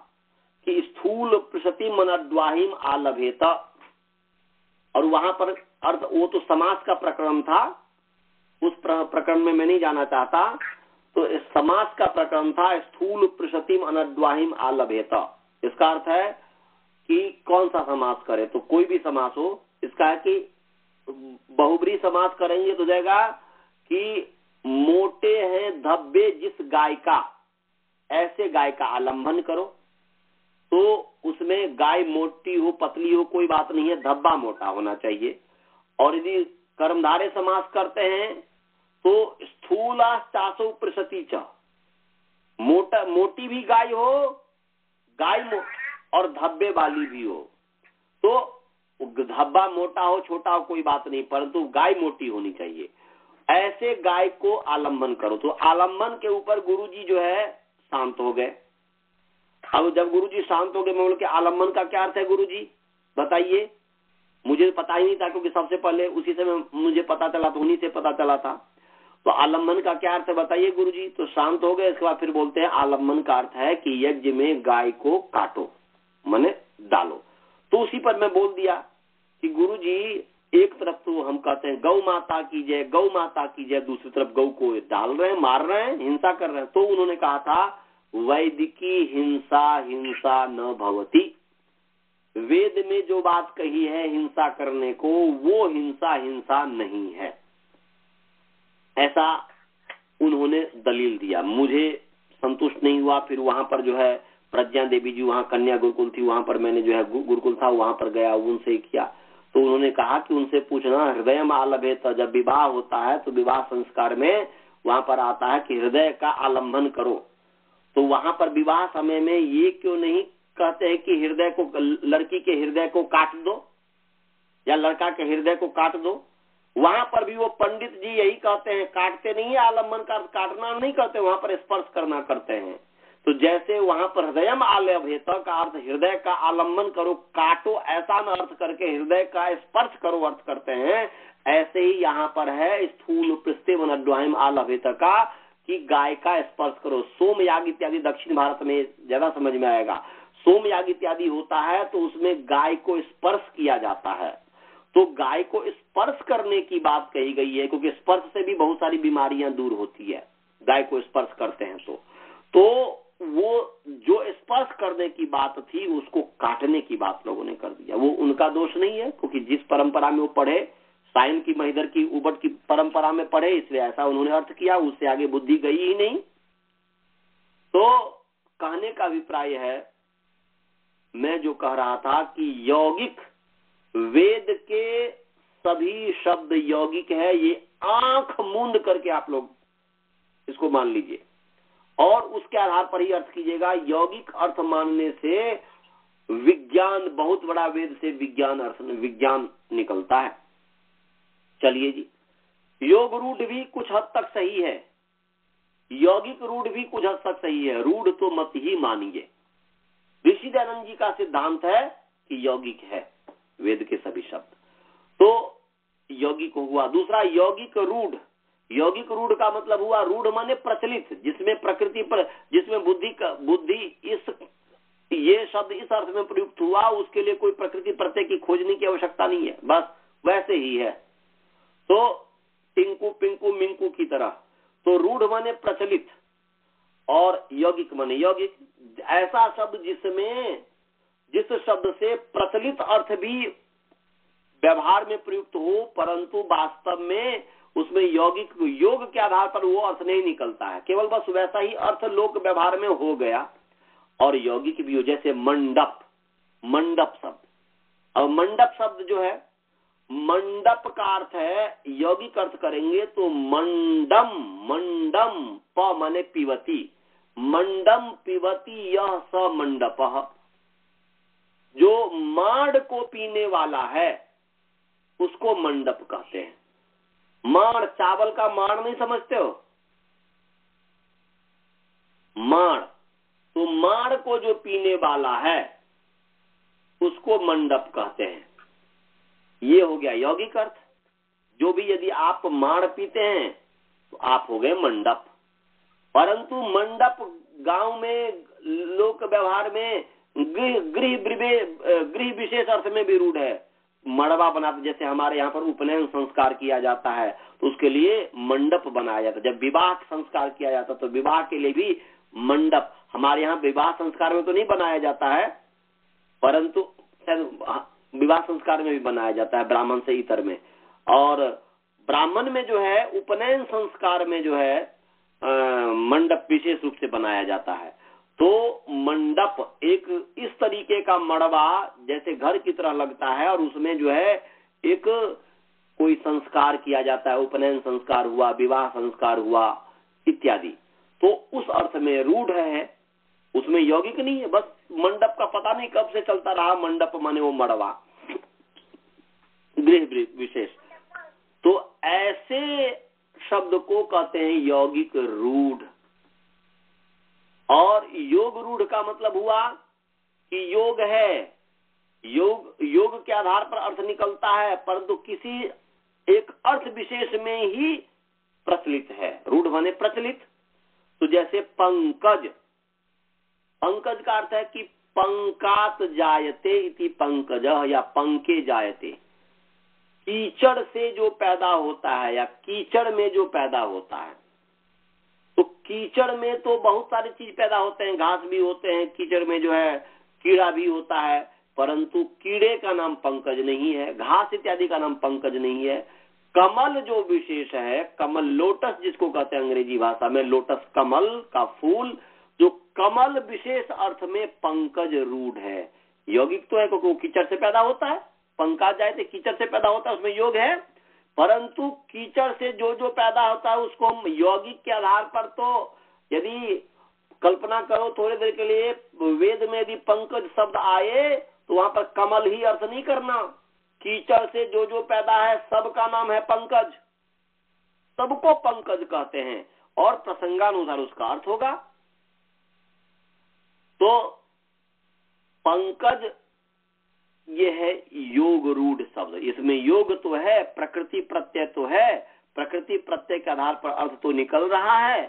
कि स्थूल प्रसति मनद्वाहिम आलभेत, और वहां पर अर्थ, वो तो समास का प्रकरण था, उस प्रकरण में मैं नहीं जाना चाहता। तो समास का प्रकरण था स्थूल प्रसतिम अनद्वाहिम आलभेत। इसका अर्थ है कि कौन सा समास करे, तो कोई भी समास हो। इसका है कि बहुब्री समास करेंगे तो जाएगा कि मोटे हैं धब्बे जिस गाय का, ऐसे गाय का आलंबन करो। तो उसमें गाय मोटी हो पतली हो कोई बात नहीं है, धब्बा मोटा होना चाहिए। और यदि कर्मधारय समास करते हैं तो स्थूला चासो प्रसति च, मोटी भी गाय हो, और धब्बे वाली भी हो। तो धब्बा मोटा हो छोटा हो कोई बात नहीं, परंतु गाय मोटी होनी चाहिए, ऐसे गाय को आलंबन करो। तो आलंबन के ऊपर गुरुजी जो है शांत हो गए। अब जब गुरुजी शांत हो गए, मैं बोल के आलंबन का क्या अर्थ है गुरुजी बताइए, मुझे पता ही नहीं था, क्योंकि सबसे पहले उसी समय मुझे पता चला, तो उन्हीं से पता चला था। तो आलंबन का क्या अर्थ है बताइए गुरुजी। तो शांत हो गए। इसके बाद फिर बोलते हैं आलंबन का अर्थ है कि यज्ञ में गाय को काटो, माने डालो। तो उसी पर मैं बोल दिया कि गुरुजी एक तरफ तो हम कहते हैं गौ माता की जय, गौ माता की जय, दूसरी तरफ गौ को डाल रहे हैं, मार रहे हैं, हिंसा कर रहे हैं। तो उन्होंने कहा था वैदिकी हिंसा हिंसा न भवति, वेद में जो बात कही है हिंसा करने को, वो हिंसा हिंसा नहीं है, ऐसा उन्होंने दलील दिया। मुझे संतुष्ट नहीं हुआ। फिर वहां पर जो है प्रज्ञा देवी जी, वहां कन्या गुरुकुल थी, वहां पर मैंने जो है गुरुकुल था वहां पर गया, उनसे किया। तो उन्होंने कहा कि उनसे पूछना हृदय में आलभेत, जब विवाह होता है तो विवाह संस्कार में वहां पर आता है कि हृदय का आलंबन करो। तो वहां पर विवाह समय में ये क्यों नहीं कहते हैं कि हृदय को, लड़की के हृदय को काट दो या लड़का के हृदय को काट दो। वहां पर भी वो पंडित जी यही कहते हैं, काटते नहीं है, आलंबन का काटना नहीं करते, वहां पर स्पर्श करना करते हैं। तो जैसे वहां पर हृदयम आलभेत का अर्थ हृदय का आलंबन करो, काटो ऐसा न अर्थ करके हृदय का स्पर्श करो अर्थ करते हैं, ऐसे ही यहाँ पर है स्थूल पृष्ठे मनद्वाहिम आलभेत का कि गाय का स्पर्श करो। सोमयाग इत्यादि दक्षिण भारत में ज्यादा समझ में आएगा। सोमयाग इत्यादि होता है तो उसमें गाय को स्पर्श किया जाता है। तो गाय को स्पर्श करने की बात कही गई है, क्योंकि स्पर्श से भी बहुत सारी बीमारियां दूर होती है, गाय को स्पर्श करते हैं। तो वो जो स्पर्श करने की बात थी उसको काटने की बात लोगों ने कर दिया। वो उनका दोष नहीं है, क्योंकि जिस परंपरा में वो पढ़े, साइन की महिदर की उबट की परंपरा में पढ़े, इसलिए ऐसा उन्होंने अर्थ किया, उससे आगे बुद्धि गई ही नहीं। तो कहने का अभिप्राय है, मैं जो कह रहा था कि यौगिक, वेद के सभी शब्द यौगिक है, ये आंख मूंद करके आप लोग इसको मान लीजिए और उसके आधार पर ही अर्थ कीजिएगा। यौगिक अर्थ मानने से विज्ञान, बहुत बड़ा वेद से विज्ञान अर्थ विज्ञान निकलता है। चलिए जी, योग रूढ़ भी कुछ हद तक सही है, यौगिक रूढ़ भी कुछ हद तक सही है, रूढ़ तो मत ही मानिए। ऋषि दयानंद जी का सिद्धांत है कि यौगिक है वेद के सभी शब्द, तो यौगिक हुआ। दूसरा यौगिक रूढ़, यौगिक रूढ़ का मतलब हुआ, रूढ़ माने प्रचलित, जिसमें प्रकृति पर, जिसमें बुद्धि इस, ये शब्द इस अर्थ में प्रयुक्त हुआ, उसके लिए कोई प्रकृति प्रत्यय की खोजने की आवश्यकता नहीं है, बस वैसे ही है। तो टिंकू पिंकू मिंकू की तरह। तो रूढ़ माने प्रचलित और यौगिक माने यौगिक, ऐसा शब्द जिसमें, जिस शब्द से प्रचलित अर्थ भी व्यवहार में प्रयुक्त हो, परंतु वास्तव में उसमें यौगिक, योग के आधार पर वो अर्थ नहीं निकलता है, केवल बस वैसा ही अर्थ लोक व्यवहार में हो गया। और यौगिक भी हो, जैसे मंडप, मंडप शब्द। अब मंडप शब्द जो है, मंडप का अर्थ है, यौगिक अर्थ करेंगे तो मंडम, मंडम प माने पिबती, मंडम पिबती यह स मंडपः, जो माड़ को पीने वाला है उसको मंडप कहते हैं। माड़, चावल का माड़ नहीं समझते हो, माड़, तो माड़ को जो पीने वाला है उसको मंडप कहते हैं। ये हो गया यौगिक अर्थ। जो भी यदि आप माड़ पीते हैं तो आप हो गए मंडप। परंतु मंडप गांव में लोक व्यवहार में गृह विशेष अर्थ में भी रूढ़ है। मड़वा बनाते, जैसे हमारे यहाँ पर उपनयन संस्कार किया जाता है तो उसके लिए मंडप बनाया जाता है। जब विवाह संस्कार किया जाता है तो विवाह के लिए भी मंडप, हमारे यहाँ विवाह संस्कार में तो नहीं बनाया जाता है, परंतु विवाह संस्कार में भी बनाया जाता है, ब्राह्मण से इतर में। और ब्राह्मण में जो है उपनयन संस्कार में जो है मंडप विशेष रूप से बनाया जाता है। तो मंडप एक इस तरीके का मड़वा जैसे घर की तरह लगता है और उसमें जो है एक कोई संस्कार किया जाता है, उपनयन संस्कार हुआ, विवाह संस्कार हुआ इत्यादि। तो उस अर्थ में रूढ़ है, उसमें यौगिक नहीं है। बस मंडप का पता नहीं कब से चलता रहा, मंडप माने वो मड़वा, गृह विशेष। तो ऐसे शब्द को कहते हैं यौगिक रूढ़। और योग रूढ़ का मतलब हुआ कि योग है, योग के आधार पर अर्थ निकलता है, परंतु किसी एक अर्थ विशेष में ही प्रचलित है। रूढ़ माने प्रचलित। तो जैसे पंकज, पंकज का अर्थ है कि पंकात जायते इति पंकजः, या पंके जायते, कीचड़ से जो पैदा होता है या कीचड़ में जो पैदा होता है। तो कीचड़ में तो बहुत सारी चीज पैदा होते हैं, घास भी होते हैं, कीचड़ में जो है कीड़ा भी होता है, परंतु कीड़े का नाम पंकज नहीं है, घास इत्यादि का नाम पंकज नहीं है। कमल जो विशेष है, कमल, लोटस जिसको कहते हैं अंग्रेजी भाषा में, लोटस कमल का फूल, जो कमल विशेष अर्थ में पंकज रूढ़ है। यौगिक तो है क्योंकि वो कीचड़ से पैदा होता है, पंका जाए तो कीचड़ से पैदा होता है, उसमें योग है। परंतु कीचड़ से जो जो पैदा होता है उसको हम यौगिक के आधार पर, तो यदि कल्पना करो थोड़ी देर के लिए, वेद में यदि पंकज शब्द आए तो वहां पर कमल ही अर्थ नहीं करना। कीचड़ से जो जो पैदा है सबका नाम है पंकज, सबको पंकज कहते हैं और प्रसंगानुसार उसका अर्थ होगा। तो पंकज ये है योग रूढ़ शब्द। इसमें योग तो है, प्रकृति प्रत्यय तो है, प्रकृति प्रत्यय के आधार पर अर्थ तो निकल रहा है,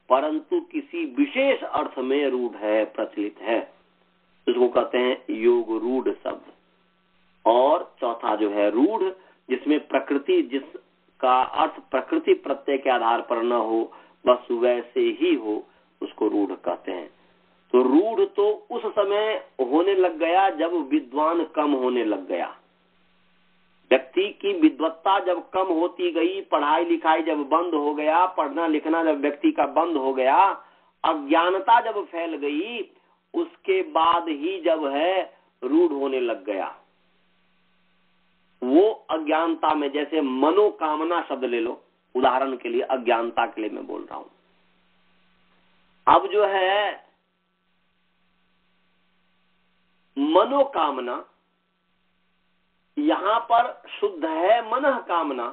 परंतु किसी विशेष अर्थ में रूढ़ है, प्रचलित है, इसको कहते हैं योग रूढ़ शब्द। और चौथा जो है रूढ़, जिसमें प्रकृति, जिसका अर्थ प्रकृति प्रत्यय के आधार पर न हो, बस वैसे ही हो, उसको रूढ़ कहते हैं। तो रूढ़ तो उस समय होने लग गया जब विद्वान कम होने लग गया। व्यक्ति की विद्वत्ता जब कम होती गई, पढ़ाई लिखाई जब बंद हो गया, पढ़ना लिखना जब व्यक्ति का बंद हो गया, अज्ञानता जब फैल गई, उसके बाद ही जब है रूढ़ होने लग गया। वो अज्ञानता में, जैसे मनोकामना शब्द ले लो उदाहरण के लिए, अज्ञानता के लिए मैं बोल रहा हूं। अब जो है मनोकामना, यहां पर शुद्ध है मनः कामना,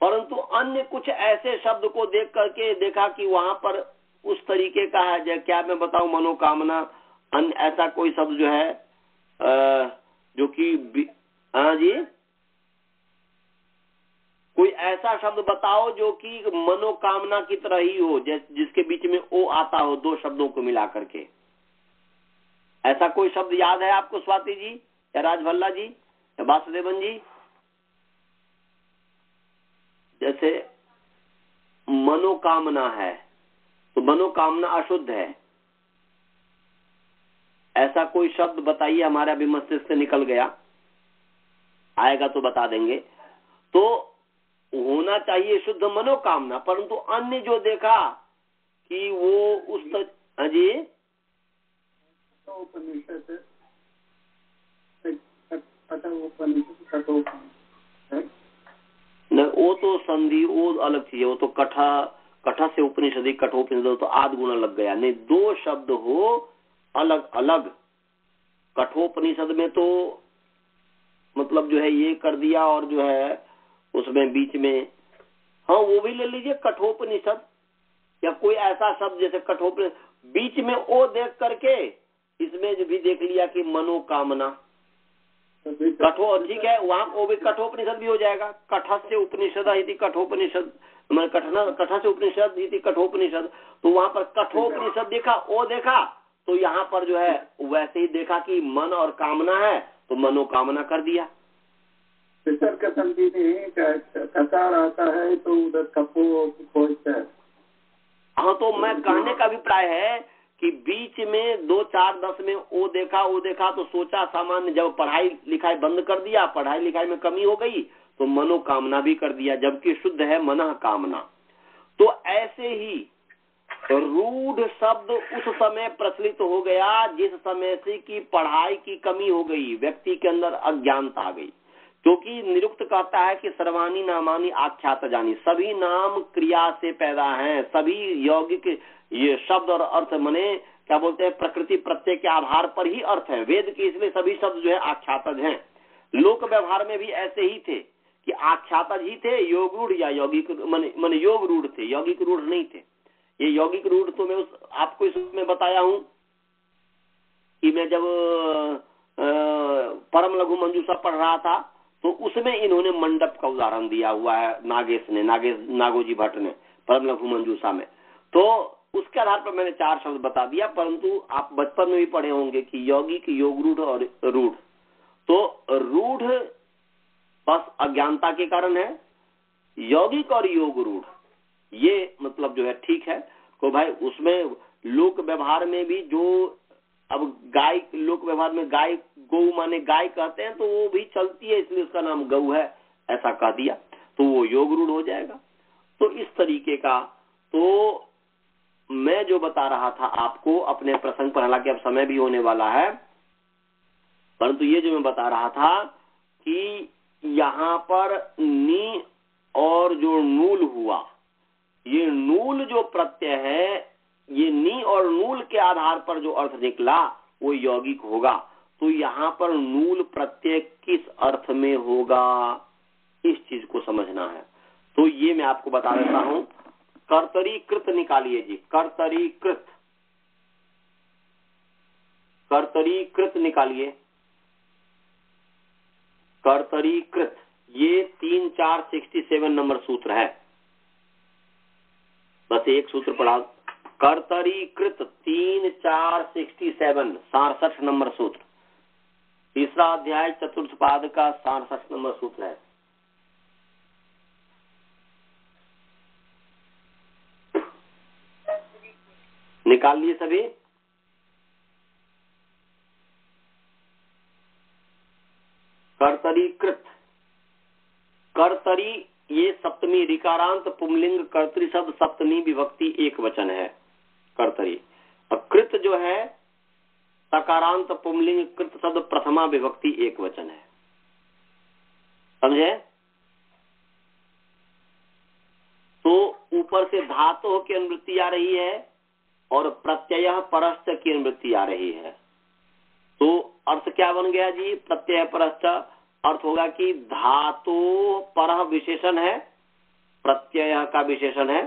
परंतु अन्य कुछ ऐसे शब्द को देख करके देखा कि वहां पर उस तरीके का है, जैसे क्या मैं बताऊं, मनोकामना अन्य ऐसा कोई शब्द जो है जो कि, हाँ जी, कोई ऐसा शब्द बताओ जो कि मनोकामना की तरह ही हो, जिसके बीच में ओ आता हो, दो शब्दों को मिला करके। ऐसा कोई शब्द याद है आपको, स्वाति जी या राजभल्ला जी या वासुदेवन जी? जैसे मनोकामना है तो मनोकामना अशुद्ध है, ऐसा कोई शब्द बताइए, हमारे अभी मस्तिष्क से निकल गया, आएगा तो बता देंगे। तो होना चाहिए शुद्ध मनोकामना, परंतु अन्य जो देखा कि वो उस जी नहीं, वो तो संधि वो अलग चीज है, वो तो कठा से उपनिषद, कठोपनिषद तो आध गुना लग गया। नहीं, दो शब्द हो अलग अलग। कठोपनिषद में तो मतलब जो है ये कर दिया, और जो है उसमें बीच में, हाँ वो भी ले लीजिए कठोपनिषद, या कोई ऐसा शब्द जैसे कठोपनिषद, बीच में ओ देख करके इसमें भी देख लिया कि मनोकामना कठो, ठीक है, वहां वो भी कठोपनिषद भी हो जाएगा। कठ से उपनिषद इति कठोपनिषद, कठ से उपनिषद इति कठोपनिषद, तो वहां पर कठोपनिषद देखा, ओ देखा, तो यहाँ पर जो है वैसे ही देखा कि मन और कामना है, तो मनोकामना कर दिया। विसर्ग संधि में ककार आता है तो उधर कपो खोजता है। हाँ, तो मैं कहने का अभिप्राय है कि बीच में 2 4 10 में ओ देखा तो सोचा सामान्य, जब पढ़ाई लिखाई बंद कर दिया, पढ़ाई लिखाई में कमी हो गई, तो मनोकामना भी कर दिया, जबकि शुद्ध है मनः कामना। तो ऐसे ही रूढ़ शब्द उस समय प्रचलित हो गया जिस समय से कि पढ़ाई की कमी हो गई, व्यक्ति के अंदर अज्ञानता आ गई। क्योंकि निरुक्त कहता है कि सर्वाणी नामानी आख्यात जानी, सभी नाम क्रिया से पैदा हैं, सभी यौगिक ये शब्द और अर्थ मने क्या बोलते हैं, प्रकृति प्रत्यय के आधार पर ही अर्थ है वेद के, इसलिए सभी शब्द जो है आख्यातज हैं। लोक व्यवहार में भी ऐसे ही थे कि आख्यातज ही थे, योग रूढ़ या यौगिक मन योग रूढ़ थे, यौगिक रूढ़ नहीं थे। ये यौगिक रूढ़ तो मैं आपको इसमें बताया हूं कि मैं जब परम लघु मंजूषा पढ़ रहा था, तो उसमें इन्होंने मंडप का उदाहरण दिया हुआ है, नागोजी भट्ट ने परम लघु मंजूषा में। तो उसके आधार पर मैंने 4 शब्द बता दिया, परंतु आप बचपन में भी पढ़े होंगे कि यौगिक, योग रूढ़ और रूढ़। तो रूढ़ बस अज्ञानता के कारण है, यौगिक और योग रूढ़ ये मतलब जो है ठीक है। तो भाई उसमें लोक व्यवहार में भी जो अब गाय, लोक व्यवहार में गाय गौ माने गाय कहते हैं, तो वो भी चलती है, इसलिए उसका नाम गौ है, ऐसा कह दिया, तो वो योग रूढ़ हो जाएगा। तो इस तरीके का तो मैं जो बता रहा था आपको अपने प्रसंग पर, हालांकि अब समय भी होने वाला है, परंतु ये जो मैं बता रहा था कि यहाँ पर नी और जो नूल हुआ, ये नूल जो प्रत्यय है, ये नी और नूल के आधार पर जो अर्थ निकला वो यौगिक होगा। तो यहाँ पर नूल प्रत्यय किस अर्थ में होगा, इस चीज को समझना है। तो ये मैं आपको बता देता हूं। कर्तरीकृत निकालिए जी, कर्तरीकृत, कर्तरीकृत निकालिए, कर्तरीकृत, ये 3 4 67 नंबर सूत्र है, बस एक सूत्र पढ़ा। कर्तरीकृत 3 4 67 67 नंबर सूत्र, तीसरा अध्याय चतुर्थ पाद का 67 नंबर सूत्र है। निकाल लिए सभी? कर्तरीकृत, कर्तरी ये सप्तमी ऋकारांत पुंलिंग कर्तरी शब्द सप्तमी विभक्ति एक वचन है कर्तरी। और कृत जो है सकारांत पुंलिंग कृत शब्द प्रथमा विभक्ति एक वचन है, समझे? तो ऊपर से धातु की अनुवृत्ति आ रही है और प्रत्यय परश्च की अनुवृत्ति आ रही है। तो अर्थ क्या बन गया जी? प्रत्यय परश्च अर्थ होगा कि धातु पर विशेषण है, प्रत्यय का विशेषण है,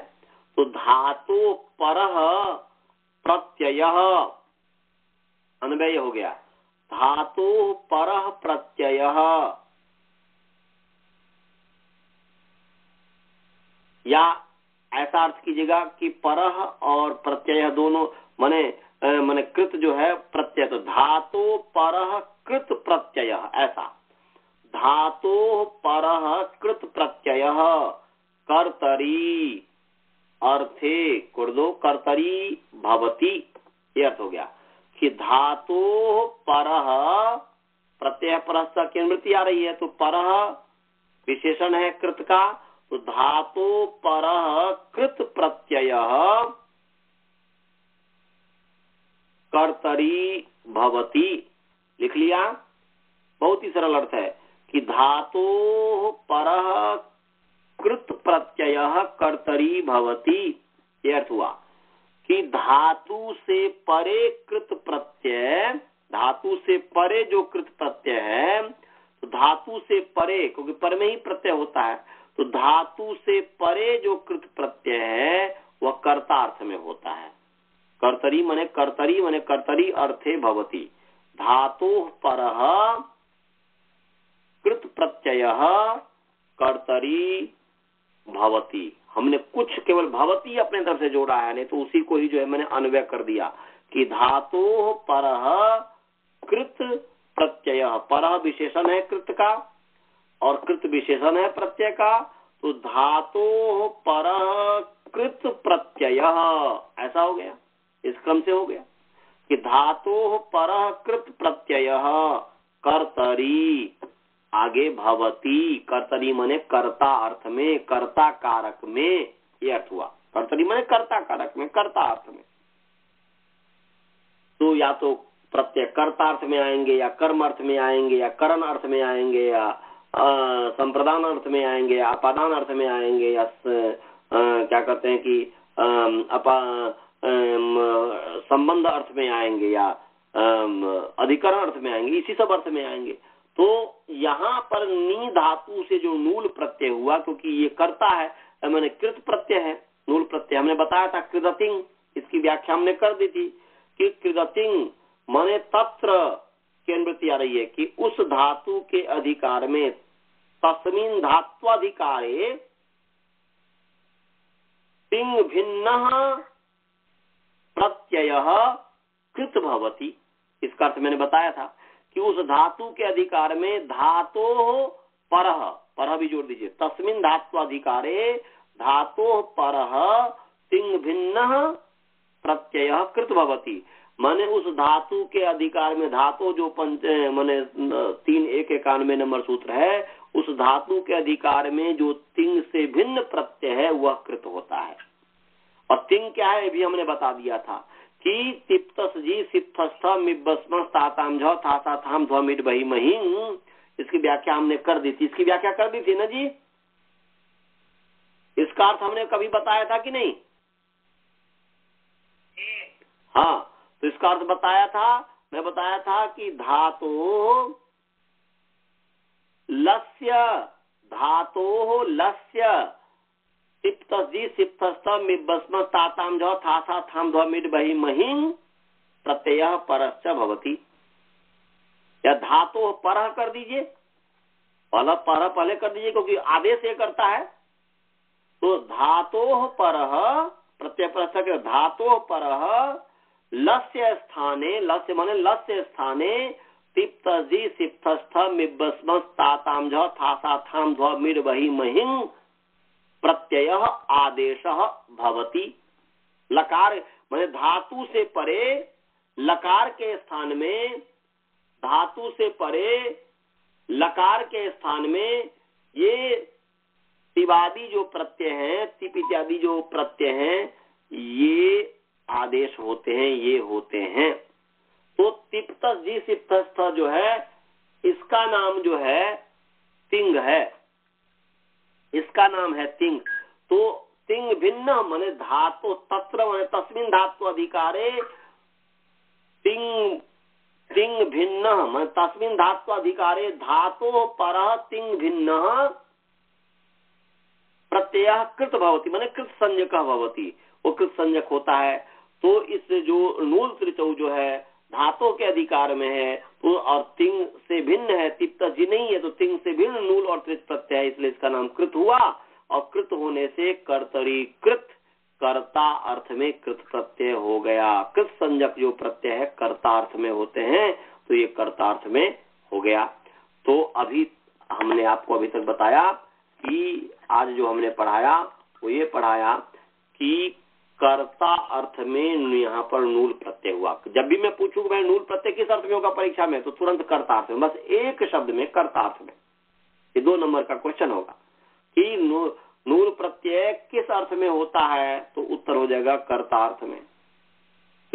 तो धातु पर प्रत्यय अन्वय हो गया, धातु पर प्रत्यय। या ऐसा अर्थ कीजिएगा कि परह और प्रत्यय दोनों माने कृत जो है प्रत्यय, तो धातु परह कृत प्रत्यय, ऐसा धातु परह कृत प्रत्यय कर्तरी अर्थे कुर्दो कर्तरी भवति, ये अर्थ हो गया कि धातु परह प्रत्यय परह की अनुवृत्ति आ रही है, तो परह विशेषण है कृत का, तो धातु परह कृत प्रत्यय कर्तरी भवति, लिख लिया। बहुत ही सरल अर्थ है कि धातो परः कृत प्रत्यय कर्तरी भवति। ये अर्थ हुआ कि धातु से परे कृत प्रत्यय, धातु से परे जो कृत प्रत्यय है, तो धातु से परे, क्योंकि पर में ही प्रत्यय होता है, तो धातु से परे जो कृत प्रत्यय है वह कर्ता अर्थ में होता है। कर्तरी मने कर्तरी अर्थे भवति। धातु परः कृत प्रत्यय कर्तरी भवति। हमने कुछ केवल भवती अपने तरफ से जोड़ा है, नहीं तो उसी को ही जो है मैंने अन्वय कर दिया कि धातु परः कृत प्रत्यय। परः विशेषण है कृत का और कृत विशेषण है प्रत्यय का, तो धातु परः कृत प्रत्यय ऐसा हो गया, इस क्रम से हो गया कि धातु परः कृत प्रत्यय कर्तरी, आगे भवती। कर्तरी मने कर्ता अर्थ में, कर्ता कारक में, ये अर्थ हुआ। कर्तरी मने कर्ता कारक में, कर्ता अर्थ में। तो या तो प्रत्यय कर्ता अर्थ में आएंगे, या कर्म अर्थ में आएंगे, या करण अर्थ में आएंगे, या संप्रदान अर्थ में आएंगे, या अपादान अर्थ में आएंगे, या क्या कहते हैं कि संबंध अर्थ में आएंगे, या अधिकरण अर्थ में आएंगे, इसी सब अर्थ में आएंगे। तो यहाँ पर नी धातु से जो नूल प्रत्यय हुआ, क्योंकि ये करता है, मैंने कृत प्रत्यय है, नूल प्रत्यय हमने बताया था कृदतिंग, इसकी व्याख्या हमने कर दी थी कि कृदतिंग माने तत्र की अनुवृत्ति आ रही है कि उस धातु के अधिकार में, तस्मिन् धात्वाधिकारे तिंग भिन्न प्रत्यय कृत भवति। इसका अर्थ मैंने बताया था कि उस धातु के अधिकार में धातो परः, परः भी जोड़ दीजिए, तस्मिन् धात्वाधिकारे धातो परः तिंग भिन्न प्रत्यय कृत भवति। माने उस धातु के अधिकार में, धातु जो माने 391 नंबर सूत्र है, उस धातु के अधिकार में जो तिंग से भिन्न प्रत्यय है वह कृत होता है। और तिंग क्या है ये भी हमने बता दिया था कि तिप्तस जी सिप्तस्थ मिब्बस्म ताताम झ थासा थाम ध्व मिड बही महिं, इसकी व्याख्या हमने कर दी थी। इसकी व्याख्या कर दी थी ना जी? इसका अर्थ हमने कभी बताया था कि नहीं? हाँ, तो इसका अर्थ बताया था, मैं बताया था कि धातो लस्य, धातो लस्य सिप्तजी सिप्तस्थ मिब्बस्म ताताम झ थासा थाम ध्व मिड बही महिं प्रत्यय परश्च भवति। या धातो परः कर दीजिए, परः पहले कर दीजिए क्योंकि आदेश ये करता है। तो धातो परः प्रत्यय परश्च, धातो परः लस्य स्थाने, लस्य माने लस्य स्थाने तिप्तजी सिप्तस्थ मिब्बस्म ताताम झ थासा थाम ध्व मिड बही महिं प्रत्यय आदेश भवति। लकार माने धातु से परे लकार के स्थान में, धातु से परे लकार के स्थान में ये तिवादी जो प्रत्यय हैं, तिप इत्यादि जो प्रत्यय हैं, ये आदेश होते हैं, ये होते हैं। तो तिप्तस जी सिप्तस्थ जो है, इसका नाम जो है तिंग है, इसका नाम है तिंग। तो तिंग भिन्न माने धातु, तत्र माने तस्मिन् धातु अधिकारे तिंग, तिंग भिन्न माने तस्मिन् धातु अधिकारे धातो परः तिंग भिन्न प्रत्यय कृत भवति, माने कृत संज्ञक भवति, वो कृत संज्ञक होता है। तो इस जो नूल त्रिचौ जो है धातु के अधिकार में है, तो और तिंग से भिन्न है, तिप्तजी नहीं है, तो तिंग से भिन्न नूल और त्रिच प्रत्यय है, इसलिए इसका नाम कृत हुआ। और कृत होने से कर्तरी कृत, कर्ता अर्थ में कृत प्रत्यय हो गया। कृत संज्ञक जो प्रत्यय है कर्ता अर्थ में होते हैं, तो ये कर्ता अर्थ में हो गया। तो अभी हमने आपको अभी तक बताया कि आज जो हमने पढ़ाया वो ये पढ़ाया कि कर्ता अर्थ में यहाँ पर नूल प्रत्यय हुआ। जब भी मैं पूछूं भाई नूल प्रत्यय किस अर्थ में होगा परीक्षा में, तो तुरंत कर्ता अर्थ में, बस एक शब्द में कर्ता अर्थ में। ये 2 नंबर का क्वेश्चन होगा कि नूल प्रत्यय किस अर्थ में होता है, तो उत्तर हो जाएगा कर्ता अर्थ में।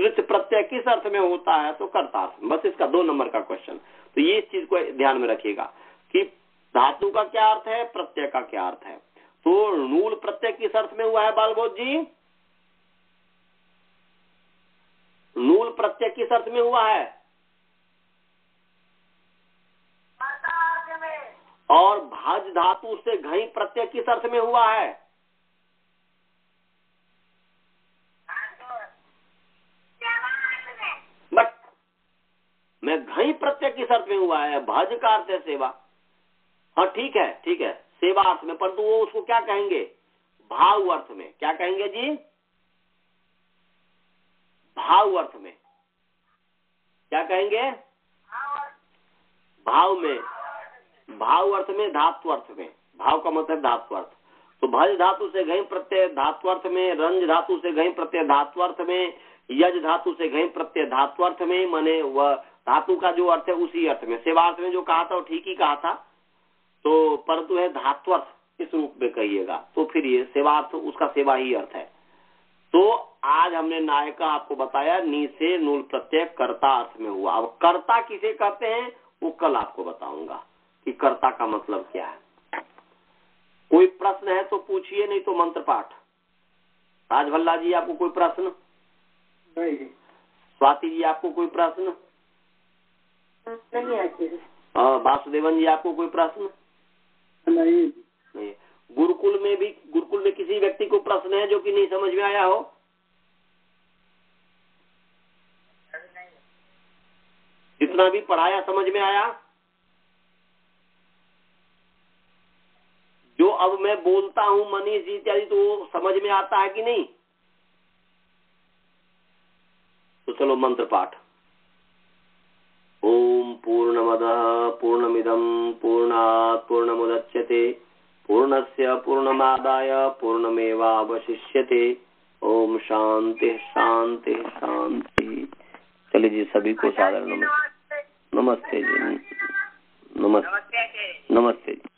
ऋच प्रत्यय किस अर्थ में होता है? तो कर्ता अर्थ में। बस इसका 2 नंबर का क्वेश्चन। तो ये चीज को ध्यान में रखिएगा कि धातु का क्या अर्थ है, प्रत्यय का क्या अर्थ है। तो नूल प्रत्यय किस अर्थ में हुआ है बालबोध जी? नूल प्रत्यय किस अर्थ में हुआ है? और भज धातु से घई प्रत्यय किस अर्थ में हुआ है? बट मैं घई प्रत्यय किस अर्थ में हुआ है? भज का अर्थ है सेवा। हाँ ठीक है, ठीक है, सेवा अर्थ में, परंतु वो उसको क्या कहेंगे? भाव अर्थ में। क्या कहेंगे जी? भाव अर्थ में। क्या कहेंगे? भाव में, भाव अर्थ में, धातु अर्थ में। भाव का मतलब धातु अर्थ। तो भज धातु से घई प्रत्यय धातु अर्थ में, रंज धातु से घई प्रत्यय धातु अर्थ में, यज धातु से घई प्रत्यय धातु अर्थ में, माने वह धातु का जो अर्थ है उसी अर्थ में। सेवार्थ में जो कहा था वो ठीक ही कहा था, तो परंतु है धात्वर्थ इस रूप में कहिएगा, तो फिर ये सेवार्थ उसका सेवा ही अर्थ है। तो आज हमने नायका आपको बताया, नी से नूल प्रत्यय कर्ता अर्थ में हुआ। अब कर्ता किसे कहते हैं वो कल आपको बताऊंगा कि कर्ता का मतलब क्या है। कोई प्रश्न है तो पूछिए, नहीं तो मंत्र पाठ। राजभल्ला जी आपको कोई प्रश्न? नहीं। स्वाति जी आपको कोई प्रश्न? नहीं आती। वासुदेवन जी आपको कोई प्रश्न? नहीं। गुरुकुल में किसी व्यक्ति को प्रश्न है जो कि नहीं समझ में आया हो? जितना भी पढ़ाया समझ में आया? जो अब मैं बोलता हूँ मनीष जी इत्यादि, तो वो समझ में आता है कि नहीं? तो चलो मंत्र पाठ। ओम पूर्णमदः पूर्णमिदं पूर्णात् पूर्णमुदच्यते पूर्णस्य पूर्णमादाय पूर्णमेवावशिष्यते। ओम शांति शांति शांति। चलिए जी, सभी को सादर नमस्ते। नमस्ते जी, नमस्ते जी।